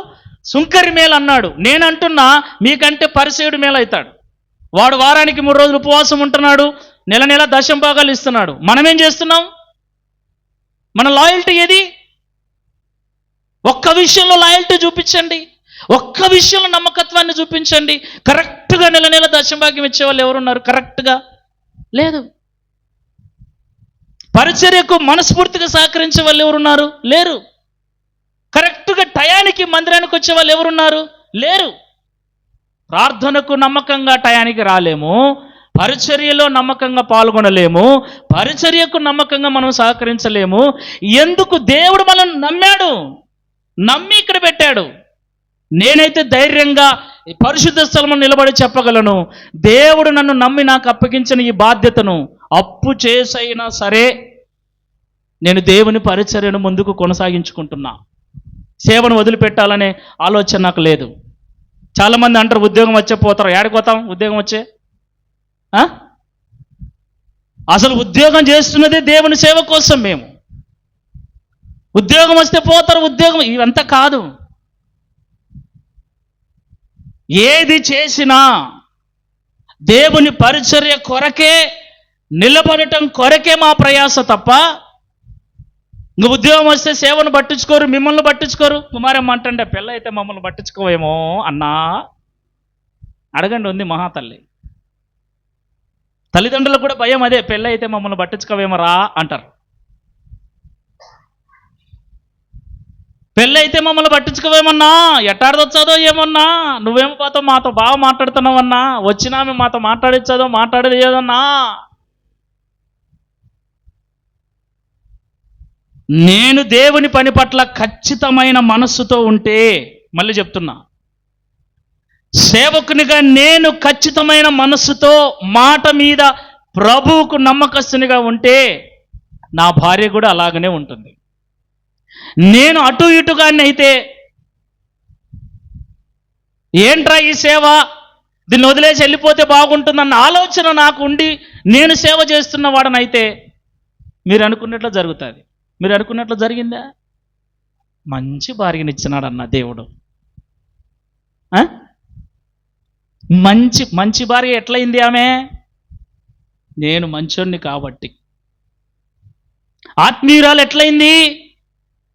సుంకరి మేలు అన్నాడు. నేనంటున్నా మీకంటే పరిసయుడు మేలవుతాడు. వాడు వారానికి 3 రోజులు ఉపవాసం ఉంటున్నాడు, నెల దశంభాగాలు ఇస్తున్నాడు. మనమేం చేస్తున్నాం? మన లాయల్టీ ఏది? ఒక్క విషయంలో లాయల్టీ చూపించండి, ఒక్క విషయంలో నమ్మకత్వాన్ని చూపించండి. కరెక్ట్గా నెల దశంభాగ్యం ఇచ్చే వాళ్ళు ఎవరున్నారు? కరెక్ట్గా లేదు. పరిచర్యకు మనస్ఫూర్తిగా సహకరించే వాళ్ళు ఎవరున్నారు? లేరు. కరెక్ట్గా టయానికి మందిరానికి వచ్చే వాళ్ళు ఎవరున్నారు? లేరు. ప్రార్థనకు నమ్మకంగా టయానికి రాలేము, పరిచర్యలో నమ్మకంగా పాల్గొనలేము, పరిచర్యకు నమ్మకంగా మనం సహకరించలేము. ఎందుకు? దేవుడు మనల్ని నమ్మాడు, నమ్మి ఇక్కడ పెట్టాడు. నేనైతే ధైర్యంగా పరిశుద్ధ స్థలంలో నిలబడి చెప్పగలను, దేవుడు నన్ను నమ్మి నాకు అప్పగించిన ఈ బాధ్యతను అప్పు చేసైనా సరే నేను దేవుని పరిచర్యను ముందుకు కొనసాగించుకుంటున్నా. సేవను వదిలిపెట్టాలనే ఆలోచన నాకు లేదు. చాలామంది అంటారు ఉద్యోగం వచ్చే పోతారు. ఏడికి పోతాం ఉద్యోగం వచ్చే? అసలు ఉద్యోగం చేస్తున్నదే దేవుని సేవ కోసం. మేము ఉద్యోగం వస్తే పోతారు, ఉద్యోగం ఇవంతా కాదు. ఏది చేసినా దేవుని పరిచర్య కొరకే, నిలబడటం కొరకే మా ప్రయాస తప్ప, నువ్వు ఉద్యోగం వస్తే సేవను పట్టించుకోరు, మిమ్మల్ని పట్టించుకోరు. కుమారమ్మ అంటుండే పిల్ల అయితే మమ్మల్ని పట్టించుకోవేమో అన్నా. అడగండి, ఉంది మహాతల్లి. తల్లిదండ్రులకు కూడా భయం అదే, పెళ్ళి అయితే మమ్మల్ని పట్టించుకోవేమో రా అంటారు. పెళ్ళి అయితే మమ్మల్ని పట్టించుకోవేమన్నా, ఎట్టాడదొచ్చాదో ఏమన్నా, నువ్వేమో పోతో మాతో బాగా మాట్లాడుతున్నావన్నా, వచ్చినా మేము మాతో మాట్లాడిచ్చాదో మాట్లాడలేదన్నా. నేను దేవుని పని పట్ల ఖచ్చితమైన మనస్సుతో ఉంటే, మళ్ళీ చెప్తున్నా, సేవకునిగా నేను ఖచ్చితమైన మనస్సుతో మాట మీద ప్రభువుకు నమ్మకస్తునిగా ఉంటే నా భార్య కూడా అలాగనే ఉంటుంది. నేను అటు ఇటుగానే అయితే ఏంట్రా ఈ సేవ, దీన్ని వదిలేసి వెళ్ళిపోతే బాగుంటుందన్న ఆలోచన నాకు ఉండి నేను సేవ చేస్తున్న వాడనైతే మీరు అనుకున్నట్లు జరుగుతుంది. మీరు అనుకున్నట్లు జరిగిందా? మంచి భార్యనిచ్చినాడు అన్న దేవుడు. ఆ? మంచి భార్య ఎట్లయింది ఆమె? నేను మంచోడిని కాబట్టి. ఆత్మీయురాలు ఎట్లయింది?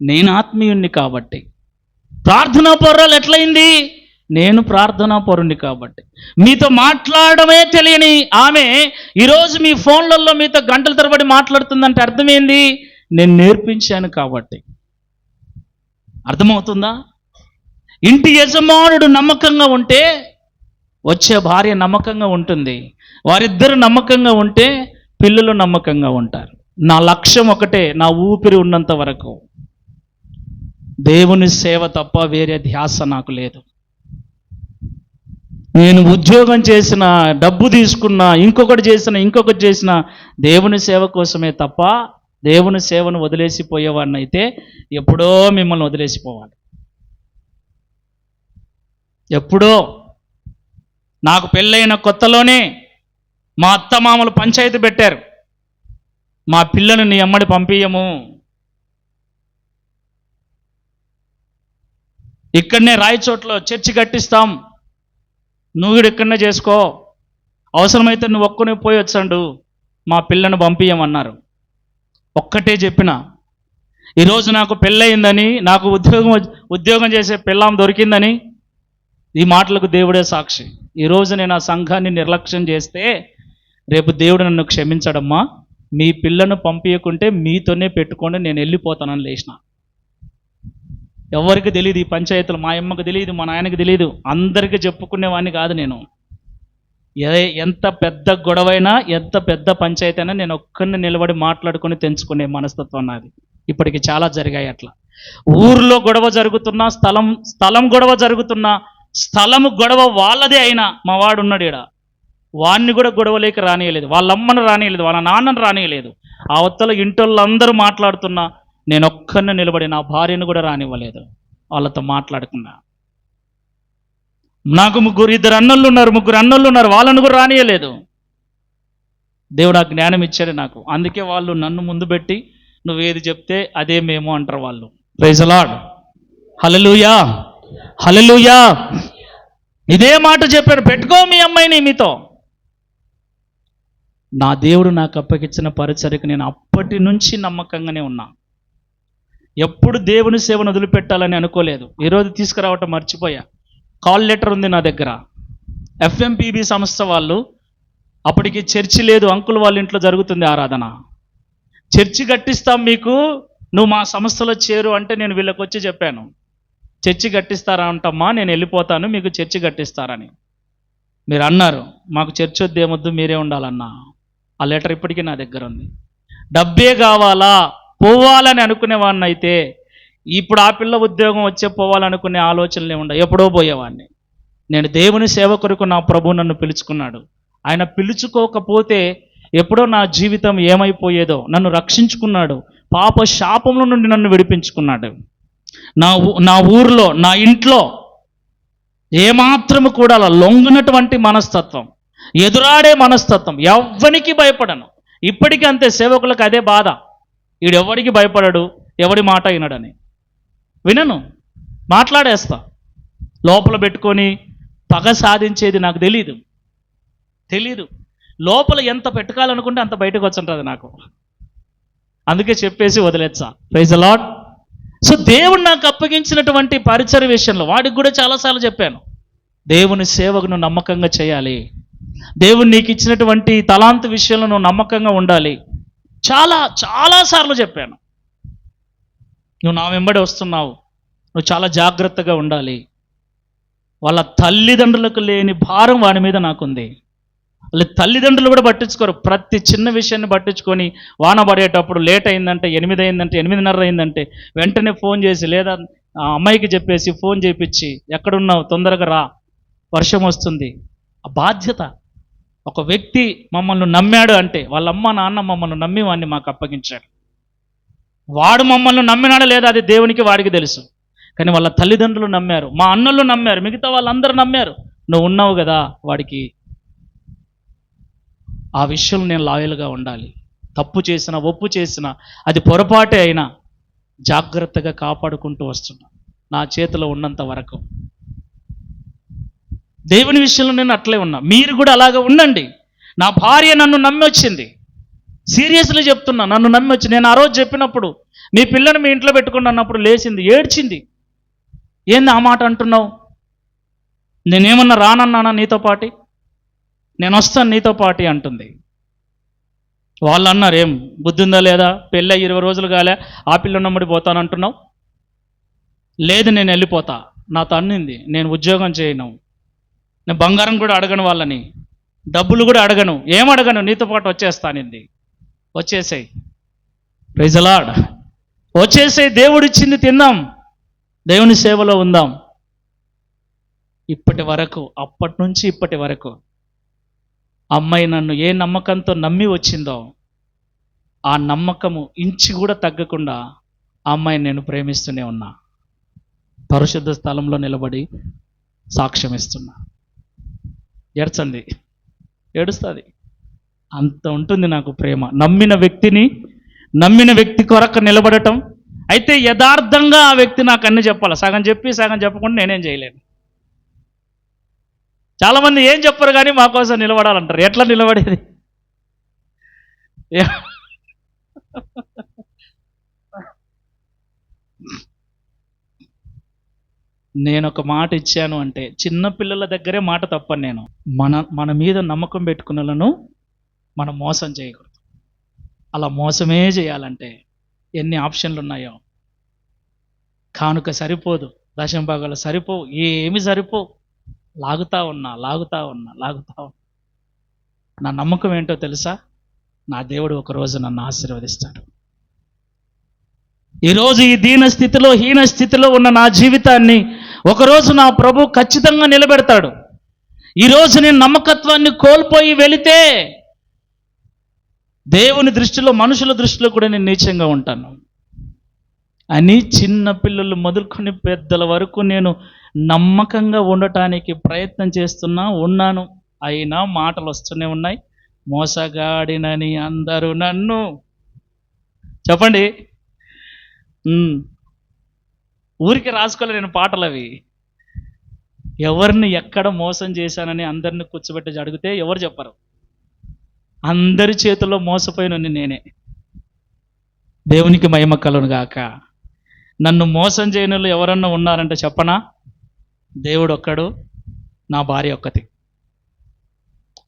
నేను ఆత్మీయుణ్ణి కాబట్టి. ప్రార్థనా పరురాలు ఎట్లయింది? నేను ప్రార్థనా పరుణ్ణి కాబట్టి. మీతో మాట్లాడమే తెలియని ఆమె ఈరోజు మీ ఫోన్లలో మీతో గంటల తరబడి మాట్లాడుతుందంటే అర్థమైంది, నేను నేర్పించాను కాబట్టి. అర్థమవుతుందా? ఇంటి యజమానుడు నమ్మకంగా ఉంటే వచ్చే భార్య నమ్మకంగా ఉంటుంది. వారిద్దరు నమ్మకంగా ఉంటే పిల్లలు నమ్మకంగా ఉంటారు. నా లక్ష్యం ఒకటే, నా ఊపిరి ఉన్నంత వరకు దేవుని సేవ తప్ప వేరే ధ్యాస నాకు లేదు. నేను ఉద్యోగం చేసిన, డబ్బు తీసుకున్నా, ఇంకొకటి చేసిన దేవుని సేవ కోసమే తప్ప దేవుని సేవను వదిలేసిపోయేవాడిని అయితే ఎప్పుడో మిమ్మల్ని వదిలేసిపోవాలి. ఎప్పుడో. నాకు పెళ్ళైన కొత్తలోనే మా అత్తమామలు పంచాయతీ పెట్టారు, మా పిల్లను నీ అమ్మడి పంపించము, ఇక్కడనే రాయచోట్లో చర్చి కట్టిస్తాం, నువ్వు కూడా ఇక్కడనే చేసుకో, అవసరమైతే నువ్వు ఒక్కనే పోయి వచ్చాడు, మా పిల్లను పంపించమన్నారు. ఒక్కటే చెప్పిన, ఈరోజు నాకు పెళ్ళయిందని, నాకు ఉద్యోగం చేసే పిల్లం దొరికిందని, ఈ మాటలకు దేవుడే సాక్షి. ఈరోజు నేను ఆ సంఘాన్ని నిర్లక్ష్యం చేస్తే రేపు దేవుడు నన్ను క్షమించడమ్మా, మీ పిల్లను పంపించకుంటే మీతోనే పెట్టుకొని నేను వెళ్ళిపోతానని లేచిన. ఎవరికి తెలియదు ఈ పంచాయతీలు, మా అమ్మకి తెలియదు, మా నాయనకి తెలియదు, అందరికీ చెప్పుకునేవాడిని కాదు నేను. ఎంత పెద్ద గొడవైనా, ఎంత పెద్ద పంచాయతీ అయినా నేను ఒక్కరిని నిలబడి మాట్లాడుకొని తెంచుకునే మనస్తత్వం నాది. ఇప్పటికి చాలా జరిగాయి అట్లా. ఊర్లో గొడవ జరుగుతున్నా, స్థలం గొడవ జరుగుతున్నా, స్థలము గొడవ వాళ్ళదే అయినా మా వాడు ఉన్నాడు ఈడ, వాడిని కూడా గొడవలేక రానియలేదు, వాళ్ళ అమ్మను రానియలేదు, వాళ్ళ నాన్నను రానియలేదు. ఆ అవతల ఇంటోళ్ళందరూ మాట్లాడుతున్నా నేను ఒక్కరిని నిలబడి నా భార్యను కూడా రానివ్వలేదు, వాళ్ళతో మాట్లాడుకున్నా. నాకు ఇద్దరు అన్నలు ఉన్నారు, వాళ్ళను కూడా రానియలేదు. దేవుడు ఆ జ్ఞానం ఇచ్చాడు నాకు. అందుకే వాళ్ళు నన్ను ముందు పెట్టి నువ్వేది చెప్తే అదే మేము అంటారు వాళ్ళు. Praise the lord. హల్లెలూయా, హల్లెలూయా. ఇదే మాట చెప్పాడు, పెట్టుకో మీ అమ్మాయిని మీతో. నా దేవుడు నాకు అప్పగించిన పరిచర్యకు నేను అప్పటి నుంచి నమ్మకంగానే ఉన్నా. ఎప్పుడు దేవుని సేవను వదిలిపెట్టాలని అనుకోలేదు. ఈరోజు తీసుకురావటం మర్చిపోయా. కాల్ లెటర్ ఉంది నా దగ్గర. ఎఫ్ఎంపీబీ సంస్థ వాళ్ళు, అప్పటికి చర్చి లేదు, అంకుల్ వాళ్ళ ఇంట్లో జరుగుతుంది ఆరాధన. చర్చి కట్టిస్తాం మీకు, నువ్వు మా సంస్థలో చేరు అంటే నేను వీళ్ళకి వచ్చి చెప్పాను, చర్చి కట్టిస్తారా అంటమ్మా, నేను వెళ్ళిపోతాను, మీకు చర్చి కట్టిస్తారని. మీరు అన్నారు మాకు చర్చి వద్దు, ఏమొద్దు, మీరే ఉండాలన్నా. ఆ లెటర్ ఇప్పటికీ నా దగ్గర ఉంది. డబ్బే కావాలా, పోవాలని అనుకునేవాడిని అయితే ఇప్పుడు ఆ పిల్ల ఉద్యోగం వచ్చే పోవాలనుకునే ఆలోచనలే ఉండవు, ఎప్పుడో పోయేవాడిని. నేను దేవుని సేవ కొరకు నా ప్రభు నన్ను పిలుచుకున్నాడు. ఆయన పిలుచుకోకపోతే ఎప్పుడో నా జీవితం ఏమైపోయేదో. నన్ను రక్షించుకున్నాడు, పాప శాపంలో నుండి నన్ను విడిపించుకున్నాడు. నా ఊరిలో, నా ఇంట్లో ఏమాత్రము కూడా లొంగునటువంటి మనస్తత్వం, ఎదురాడే మనస్తత్వం, ఎవ్వనికి భయపడను. ఇప్పటికీ అంతే, సేవకులకు అదే బాధ, వీడెవడికి భయపడడు, ఎవడి మాట వినడని. వినను, మాట్లాడేస్తా. లోపల పెట్టుకొని పగ సాధించేది నాకు తెలీదు. లోపల ఎంత పెట్టుకోవాలనుకుంటే అంత బయటకు వచ్చుంటుంది నాకు. అందుకే చెప్పేసి వదిలేచ్చా. Praise the lord. సో దేవుడు నాకు అప్పగించినటువంటి పరిచర్య విషయంలో వాడికి కూడా చాలాసార్లు చెప్పాను, దేవుని సేవకు నువ్వు నమ్మకంగా చేయాలి, దేవుడు నీకు ఇచ్చినటువంటి తలాంతు విషయంలో నువ్వు నమ్మకంగా ఉండాలి. చాలాసార్లు చెప్పాను. నువ్వు నా వెంబడి వస్తున్నావు, నువ్వు చాలా జాగ్రత్తగా ఉండాలి. వాళ్ళ తల్లిదండ్రులకు లేని భారం వాడి మీద నాకుంది. వాళ్ళ తల్లిదండ్రులు కూడా పట్టించుకోరు. ప్రతి చిన్న విషయాన్ని పట్టించుకొని వాన పడేటప్పుడు లేట్ అయిందంటే, 8 అయిందంటే, 8:30 అయిందంటే వెంటనే ఫోన్ చేసి, లేదా ఆ అమ్మాయికి చెప్పేసి ఫోన్ చేయించి, ఎక్కడున్నావు, తొందరగా రా, వర్షం వస్తుంది. ఆ బాధ్యత. ఒక వ్యక్తి మమ్మల్ని నమ్మాడు అంటే వాళ్ళ అమ్మ నాన్న మమ్మల్ని నమ్మి వాడిని మాకు అప్పగించాడు. వాడు మమ్మల్ని నమ్మినాడా లేదా అది దేవునికి వాడికి తెలుసు, కానీ వాళ్ళ తల్లిదండ్రులు నమ్మారు, మా అన్నలు నమ్మారు, మిగతా వాళ్ళందరూ నమ్మారు. నువ్వు ఉన్నావు కదా వాడికి. ఆ విషయంలో నేను లాయల్గా ఉండాలి. తప్పు చేసినా ఒప్పు చేసినా అది పొరపాటే అయినా జాగ్రత్తగా కాపాడుకుంటూ వస్తున్నా నా చేతిలో ఉన్నంత వరకు. దేవుని విషయంలో నేను అట్లే ఉన్నా, మీరు కూడా అలాగే ఉండండి. నా భార్య నన్ను నమ్మి వచ్చింది, సీరియస్లీ చెప్తున్నా, నన్ను నమ్మి వచ్చి నేను ఆ రోజు చెప్పినప్పుడు మీ పిల్లని మీ ఇంట్లో పెట్టుకుని అన్నప్పుడు లేచింది, ఏడ్చింది. ఏంది ఆ మాట అంటున్నావు? నేనేమన్నా రానన్నానా నీతో పాటి? నేను వస్తాను నీతో పాటి అంటుంది. వాళ్ళు అన్నారు, ఏం బుద్ధి ఉందా లేదా, పెళ్ళి 20 రోజులు కాలే ఆ పిల్ల నమ్ముడి పోతానంటున్నావు? లేదు నేను వెళ్ళిపోతా, నాతో అన్నింది. నేను ఉద్యోగం చేయను, నేను బంగారం కూడా అడగను, వాళ్ళని డబ్బులు కూడా అడగను, ఏం అడగను, నీతో పాటు వచ్చేస్తానింది. వచ్చేసాయి, ప్రైజ్ ది లార్డ్, వచ్చేసాయి. దేవుడిచ్చింది తిందాం, దేవుని సేవలో ఉందాం. ఇప్పటి వరకు, అప్పటి నుంచి ఇప్పటి వరకు అమ్మాయి నన్ను ఏ నమ్మకంతో నమ్మి వచ్చిందో ఆ నమ్మకము ఇంచి కూడా తగ్గకుండా ఆ అమ్మాయిని నేను ప్రేమిస్తూనే ఉన్నా. పరిశుద్ధ స్థలంలో నిలబడి సాక్ష్యం ఇస్తున్నా. ఏడ్చండి, ఏడుస్తుంది, అంత ఉంటుంది నాకు ప్రేమ. నమ్మిన వ్యక్తి కొరకు నిలబడటం. అయితే యథార్థంగా ఆ వ్యక్తి నాకు అన్ని చెప్పాలి, సగం చెప్పి సగం చెప్పకుండా నేనేం చేయలేను. చాలామంది ఏం చెప్పరు కానీ మా కోసం నిలబడాలంటారు. ఎట్లా నిలబడేది? నేను ఒక మాట ఇచ్చాను అంటే చిన్న పిల్లల దగ్గరే మాట తప్పను నేను. మన మీద నమ్మకం పెట్టుకున్న వాళ్ళను మనం మోసం చేయకూడదు. అలా మోసమే చేయాలంటే ఎన్ని ఆప్షన్లు ఉన్నాయో. కానుక సరిపోదు, దశమ భాగాలు సరిపోవు, ఏమి సరిపోవు. లాగుతా ఉన్నా. నా నమ్మకం ఏంటో తెలుసా? నా దేవుడు ఒకరోజు నన్ను ఆశీర్వదిస్తాడు. ఈరోజు ఈ దీన స్థితిలో, హీన స్థితిలో ఉన్న నా జీవితాన్ని ఒకరోజు నా ప్రభు ఖచ్చితంగా నిలబెడతాడు. ఈరోజు నేను నమ్మకత్వాన్ని కోల్పోయి వెళితే దేవుని దృష్టిలో, మనుషుల దృష్టిలో కూడా నేను నీచంగా ఉంటాను అని చిన్న పిల్లలు మొదలుకొని పెద్దల వరకు నేను నమ్మకంగా ఉండటానికి ప్రయత్నం ఉన్నాను. అయినా మాటలు వస్తూనే ఉన్నాయి. మోసగాడినని అందరూ నన్ను, చెప్పండి, ఊరికి రాసుకోలేని పాటలు అవి. ఎవరిని ఎక్కడ మోసం చేశానని అందరిని కూర్చోబెట్టి అడిగితే ఎవరు చెప్పరు. అందరి చేతుల్లో మోసపోయిన నేనే. దేవునికి మహిమ కలుగును గాక. నన్ను మోసం చేయని వాళ్ళు ఎవరన్నా ఉన్నారంటే చెప్పనా? దేవుడు ఒక్కడు, నా భార్య ఒక్కతి.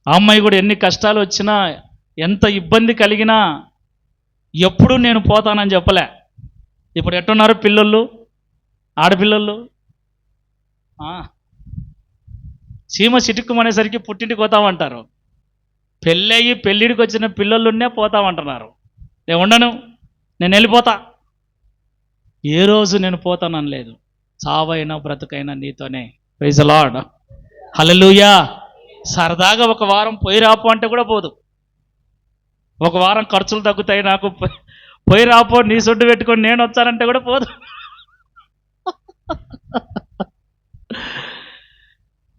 ఆ అమ్మాయి కూడా ఎన్ని కష్టాలు వచ్చినా, ఎంత ఇబ్బంది కలిగినా ఎప్పుడూ నేను పోతానని చెప్పలే. ఇప్పుడు ఎట్టున్నారు పిల్లలు, ఆడపిల్లలు? సీమ చిటుక్కుమనేసరికి పుట్టింటికి పోతామంటారు. పెళ్ళయ్యి పెళ్ళిడికి వచ్చిన పిల్లలున్నే పోతామంటున్నారు. నేను ఉండను, నేను వెళ్ళిపోతా. ఏ రోజు నేను పోతానని లేదు. చావైనా బ్రతుకైనా నీతోనే. ప్రైజ్ ది లార్డ్, హల్లెలూయా. సరదాగా ఒక వారం పోయి రాపో అంటే కూడా పోదు. ఒక వారం ఖర్చులు తగ్గుతాయి నాకు, పోయి రాపో నీ సొడ్డు పెట్టుకొని నేను వచ్చానంటే కూడా పోదు.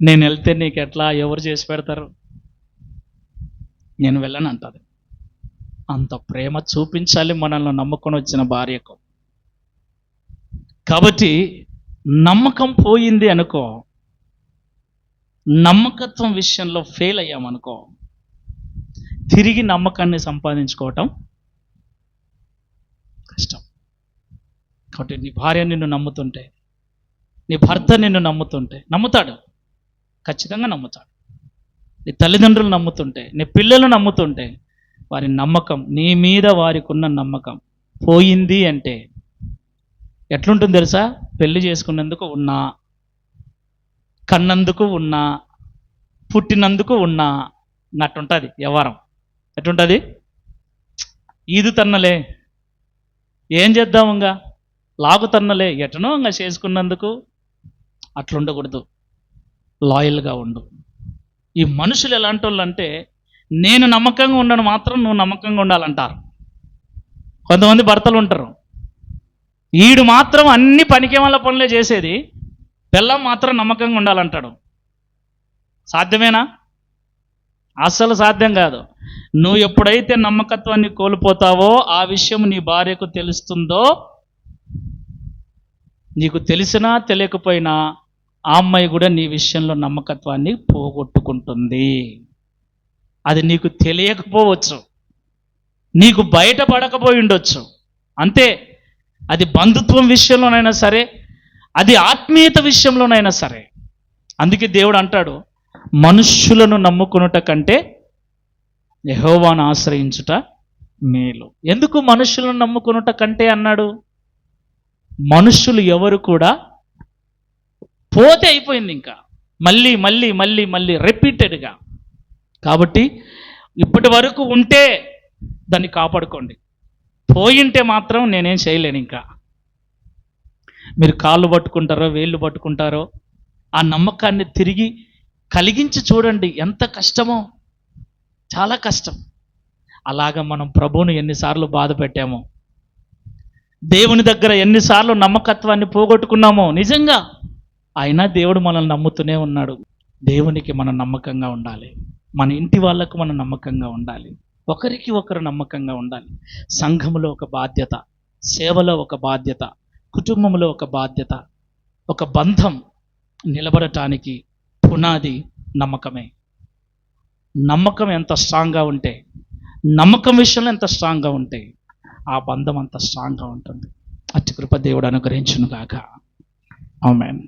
నేను వెళ్తే నీకు ఎట్లా, ఎవరు చేసి పెడతారు? నేను వెళ్ళను అంటది. అంత ప్రేమ చూపించాలి మనల్ని నమ్ముకొని వచ్చిన భార్యకు. కాబట్టి నమ్మకం పోయింది అనుకో, నమ్మకత్వం విషయంలో ఫెయిల్ అయ్యామనుకో, తిరిగి నమ్మకాన్ని సంపాదించుకోవటం కష్టం. కాబట్టి నీ భార్య నిన్ను నమ్ముతుంటే, నీ భర్త నిన్ను నమ్ముతుంటే, నమ్ముతాడు, ఖచ్చితంగా నమ్ముతాడు. నీ తల్లిదండ్రులు నమ్ముతుంటే, నీ పిల్లలు నమ్ముతుంటే, వారి నమ్మకం, నీ మీద వారికి ఉన్న నమ్మకం పోయింది అంటే ఎట్లుంటుంది తెలుసా? పెళ్లి చేసుకున్నందుకు ఉన్నా, కన్నందుకు ఉన్నా, పుట్టినందుకు ఉన్నా అట్టుంటుంది వ్యవహారం. ఎట్లుంటుంది? ఈదు తన్నలే, ఏం చేద్దాముగా, లాగు తన్నలే, ఎటనో ఇంకా చేసుకున్నందుకు. అట్లుండకూడదు, లాయల్గా ఉండు. ఈ మనుషులు ఎలాంటి వాళ్ళు అంటే, నేను నమ్మకంగా ఉండను మాత్రం నువ్వు నమ్మకంగా ఉండాలంటారు. కొంతమంది భర్తలు ఉంటారు, ఈడు మాత్రం అన్ని పనికిమాల పనులే చేసేది, పిల్లం మాత్రం నమ్మకంగా ఉండాలంటాడు. సాధ్యమేనా? అస్సలు సాధ్యం కాదు. నువ్వు ఎప్పుడైతే నమ్మకత్వాన్ని కోల్పోతావో, ఆ విషయం నీ భార్యకు తెలుస్తుందో, నీకు తెలిసినా తెలియకపోయినా ఆ అమ్మాయి కూడా నీ విషయంలో నమ్మకత్వాన్ని పోగొట్టుకుంటుంది. అది నీకు తెలియకపోవచ్చు, నీకు బయటపడకపోయి ఉండొచ్చు, అంతే. అది బంధుత్వం విషయంలోనైనా సరే, అది ఆత్మీయత విషయంలోనైనా సరే. అందుకే దేవుడు అంటాడు, మనుష్యులను నమ్ముకునుట కంటే యెహోవాను ఆశ్రయించుట మేలు. ఎందుకు మనుష్యులను నమ్ముకునుట కంటే అన్నాడు? మనుష్యులు ఎవరు కూడా పోతే అయిపోయింది, ఇంకా మళ్ళీ మళ్ళీ మళ్ళీ మళ్ళీ రిపీటెడ్గా. కాబట్టి ఇప్పటి వరకు ఉంటే దాన్ని కాపాడుకోండి, పోయింటే మాత్రం నేనేం చేయలేను. ఇంకా మీరు కాళ్ళు పట్టుకుంటారో వేళ్ళు పట్టుకుంటారో, ఆ నమ్మకాన్ని తిరిగి కలిగించి చూడండి. ఎంత కష్టమో, చాలా కష్టం. అలాగా మనం ప్రభువును ఎన్నిసార్లు బాధ పెట్టామో, దేవుని దగ్గర ఎన్నిసార్లు నమ్మకత్వాన్ని పోగొట్టుకున్నామో నిజంగా. అయినా దేవుడు మనల్ని నమ్ముతూనే ఉన్నాడు. దేవునికి మనం నమ్మకంగా ఉండాలి, మన ఇంటి వాళ్ళకు మనం నమ్మకంగా ఉండాలి, ఒకరికి ఒకరు నమ్మకంగా ఉండాలి. సంఘములో ఒక బాధ్యత, సేవలో ఒక బాధ్యత, కుటుంబంలో ఒక బాధ్యత. ఒక బంధం నిలబడటానికి పునాది నమ్మకమే. నమ్మకం ఎంత స్ట్రాంగ్గా ఉంటే, నమ్మకం విషయంలో ఎంత స్ట్రాంగ్గా ఉంటే, ఆ బంధం అంత స్ట్రాంగ్గా ఉంటుంది. అట్టి కృప దేవుడు అనుగ్రహించును గాక. ఆమేన్.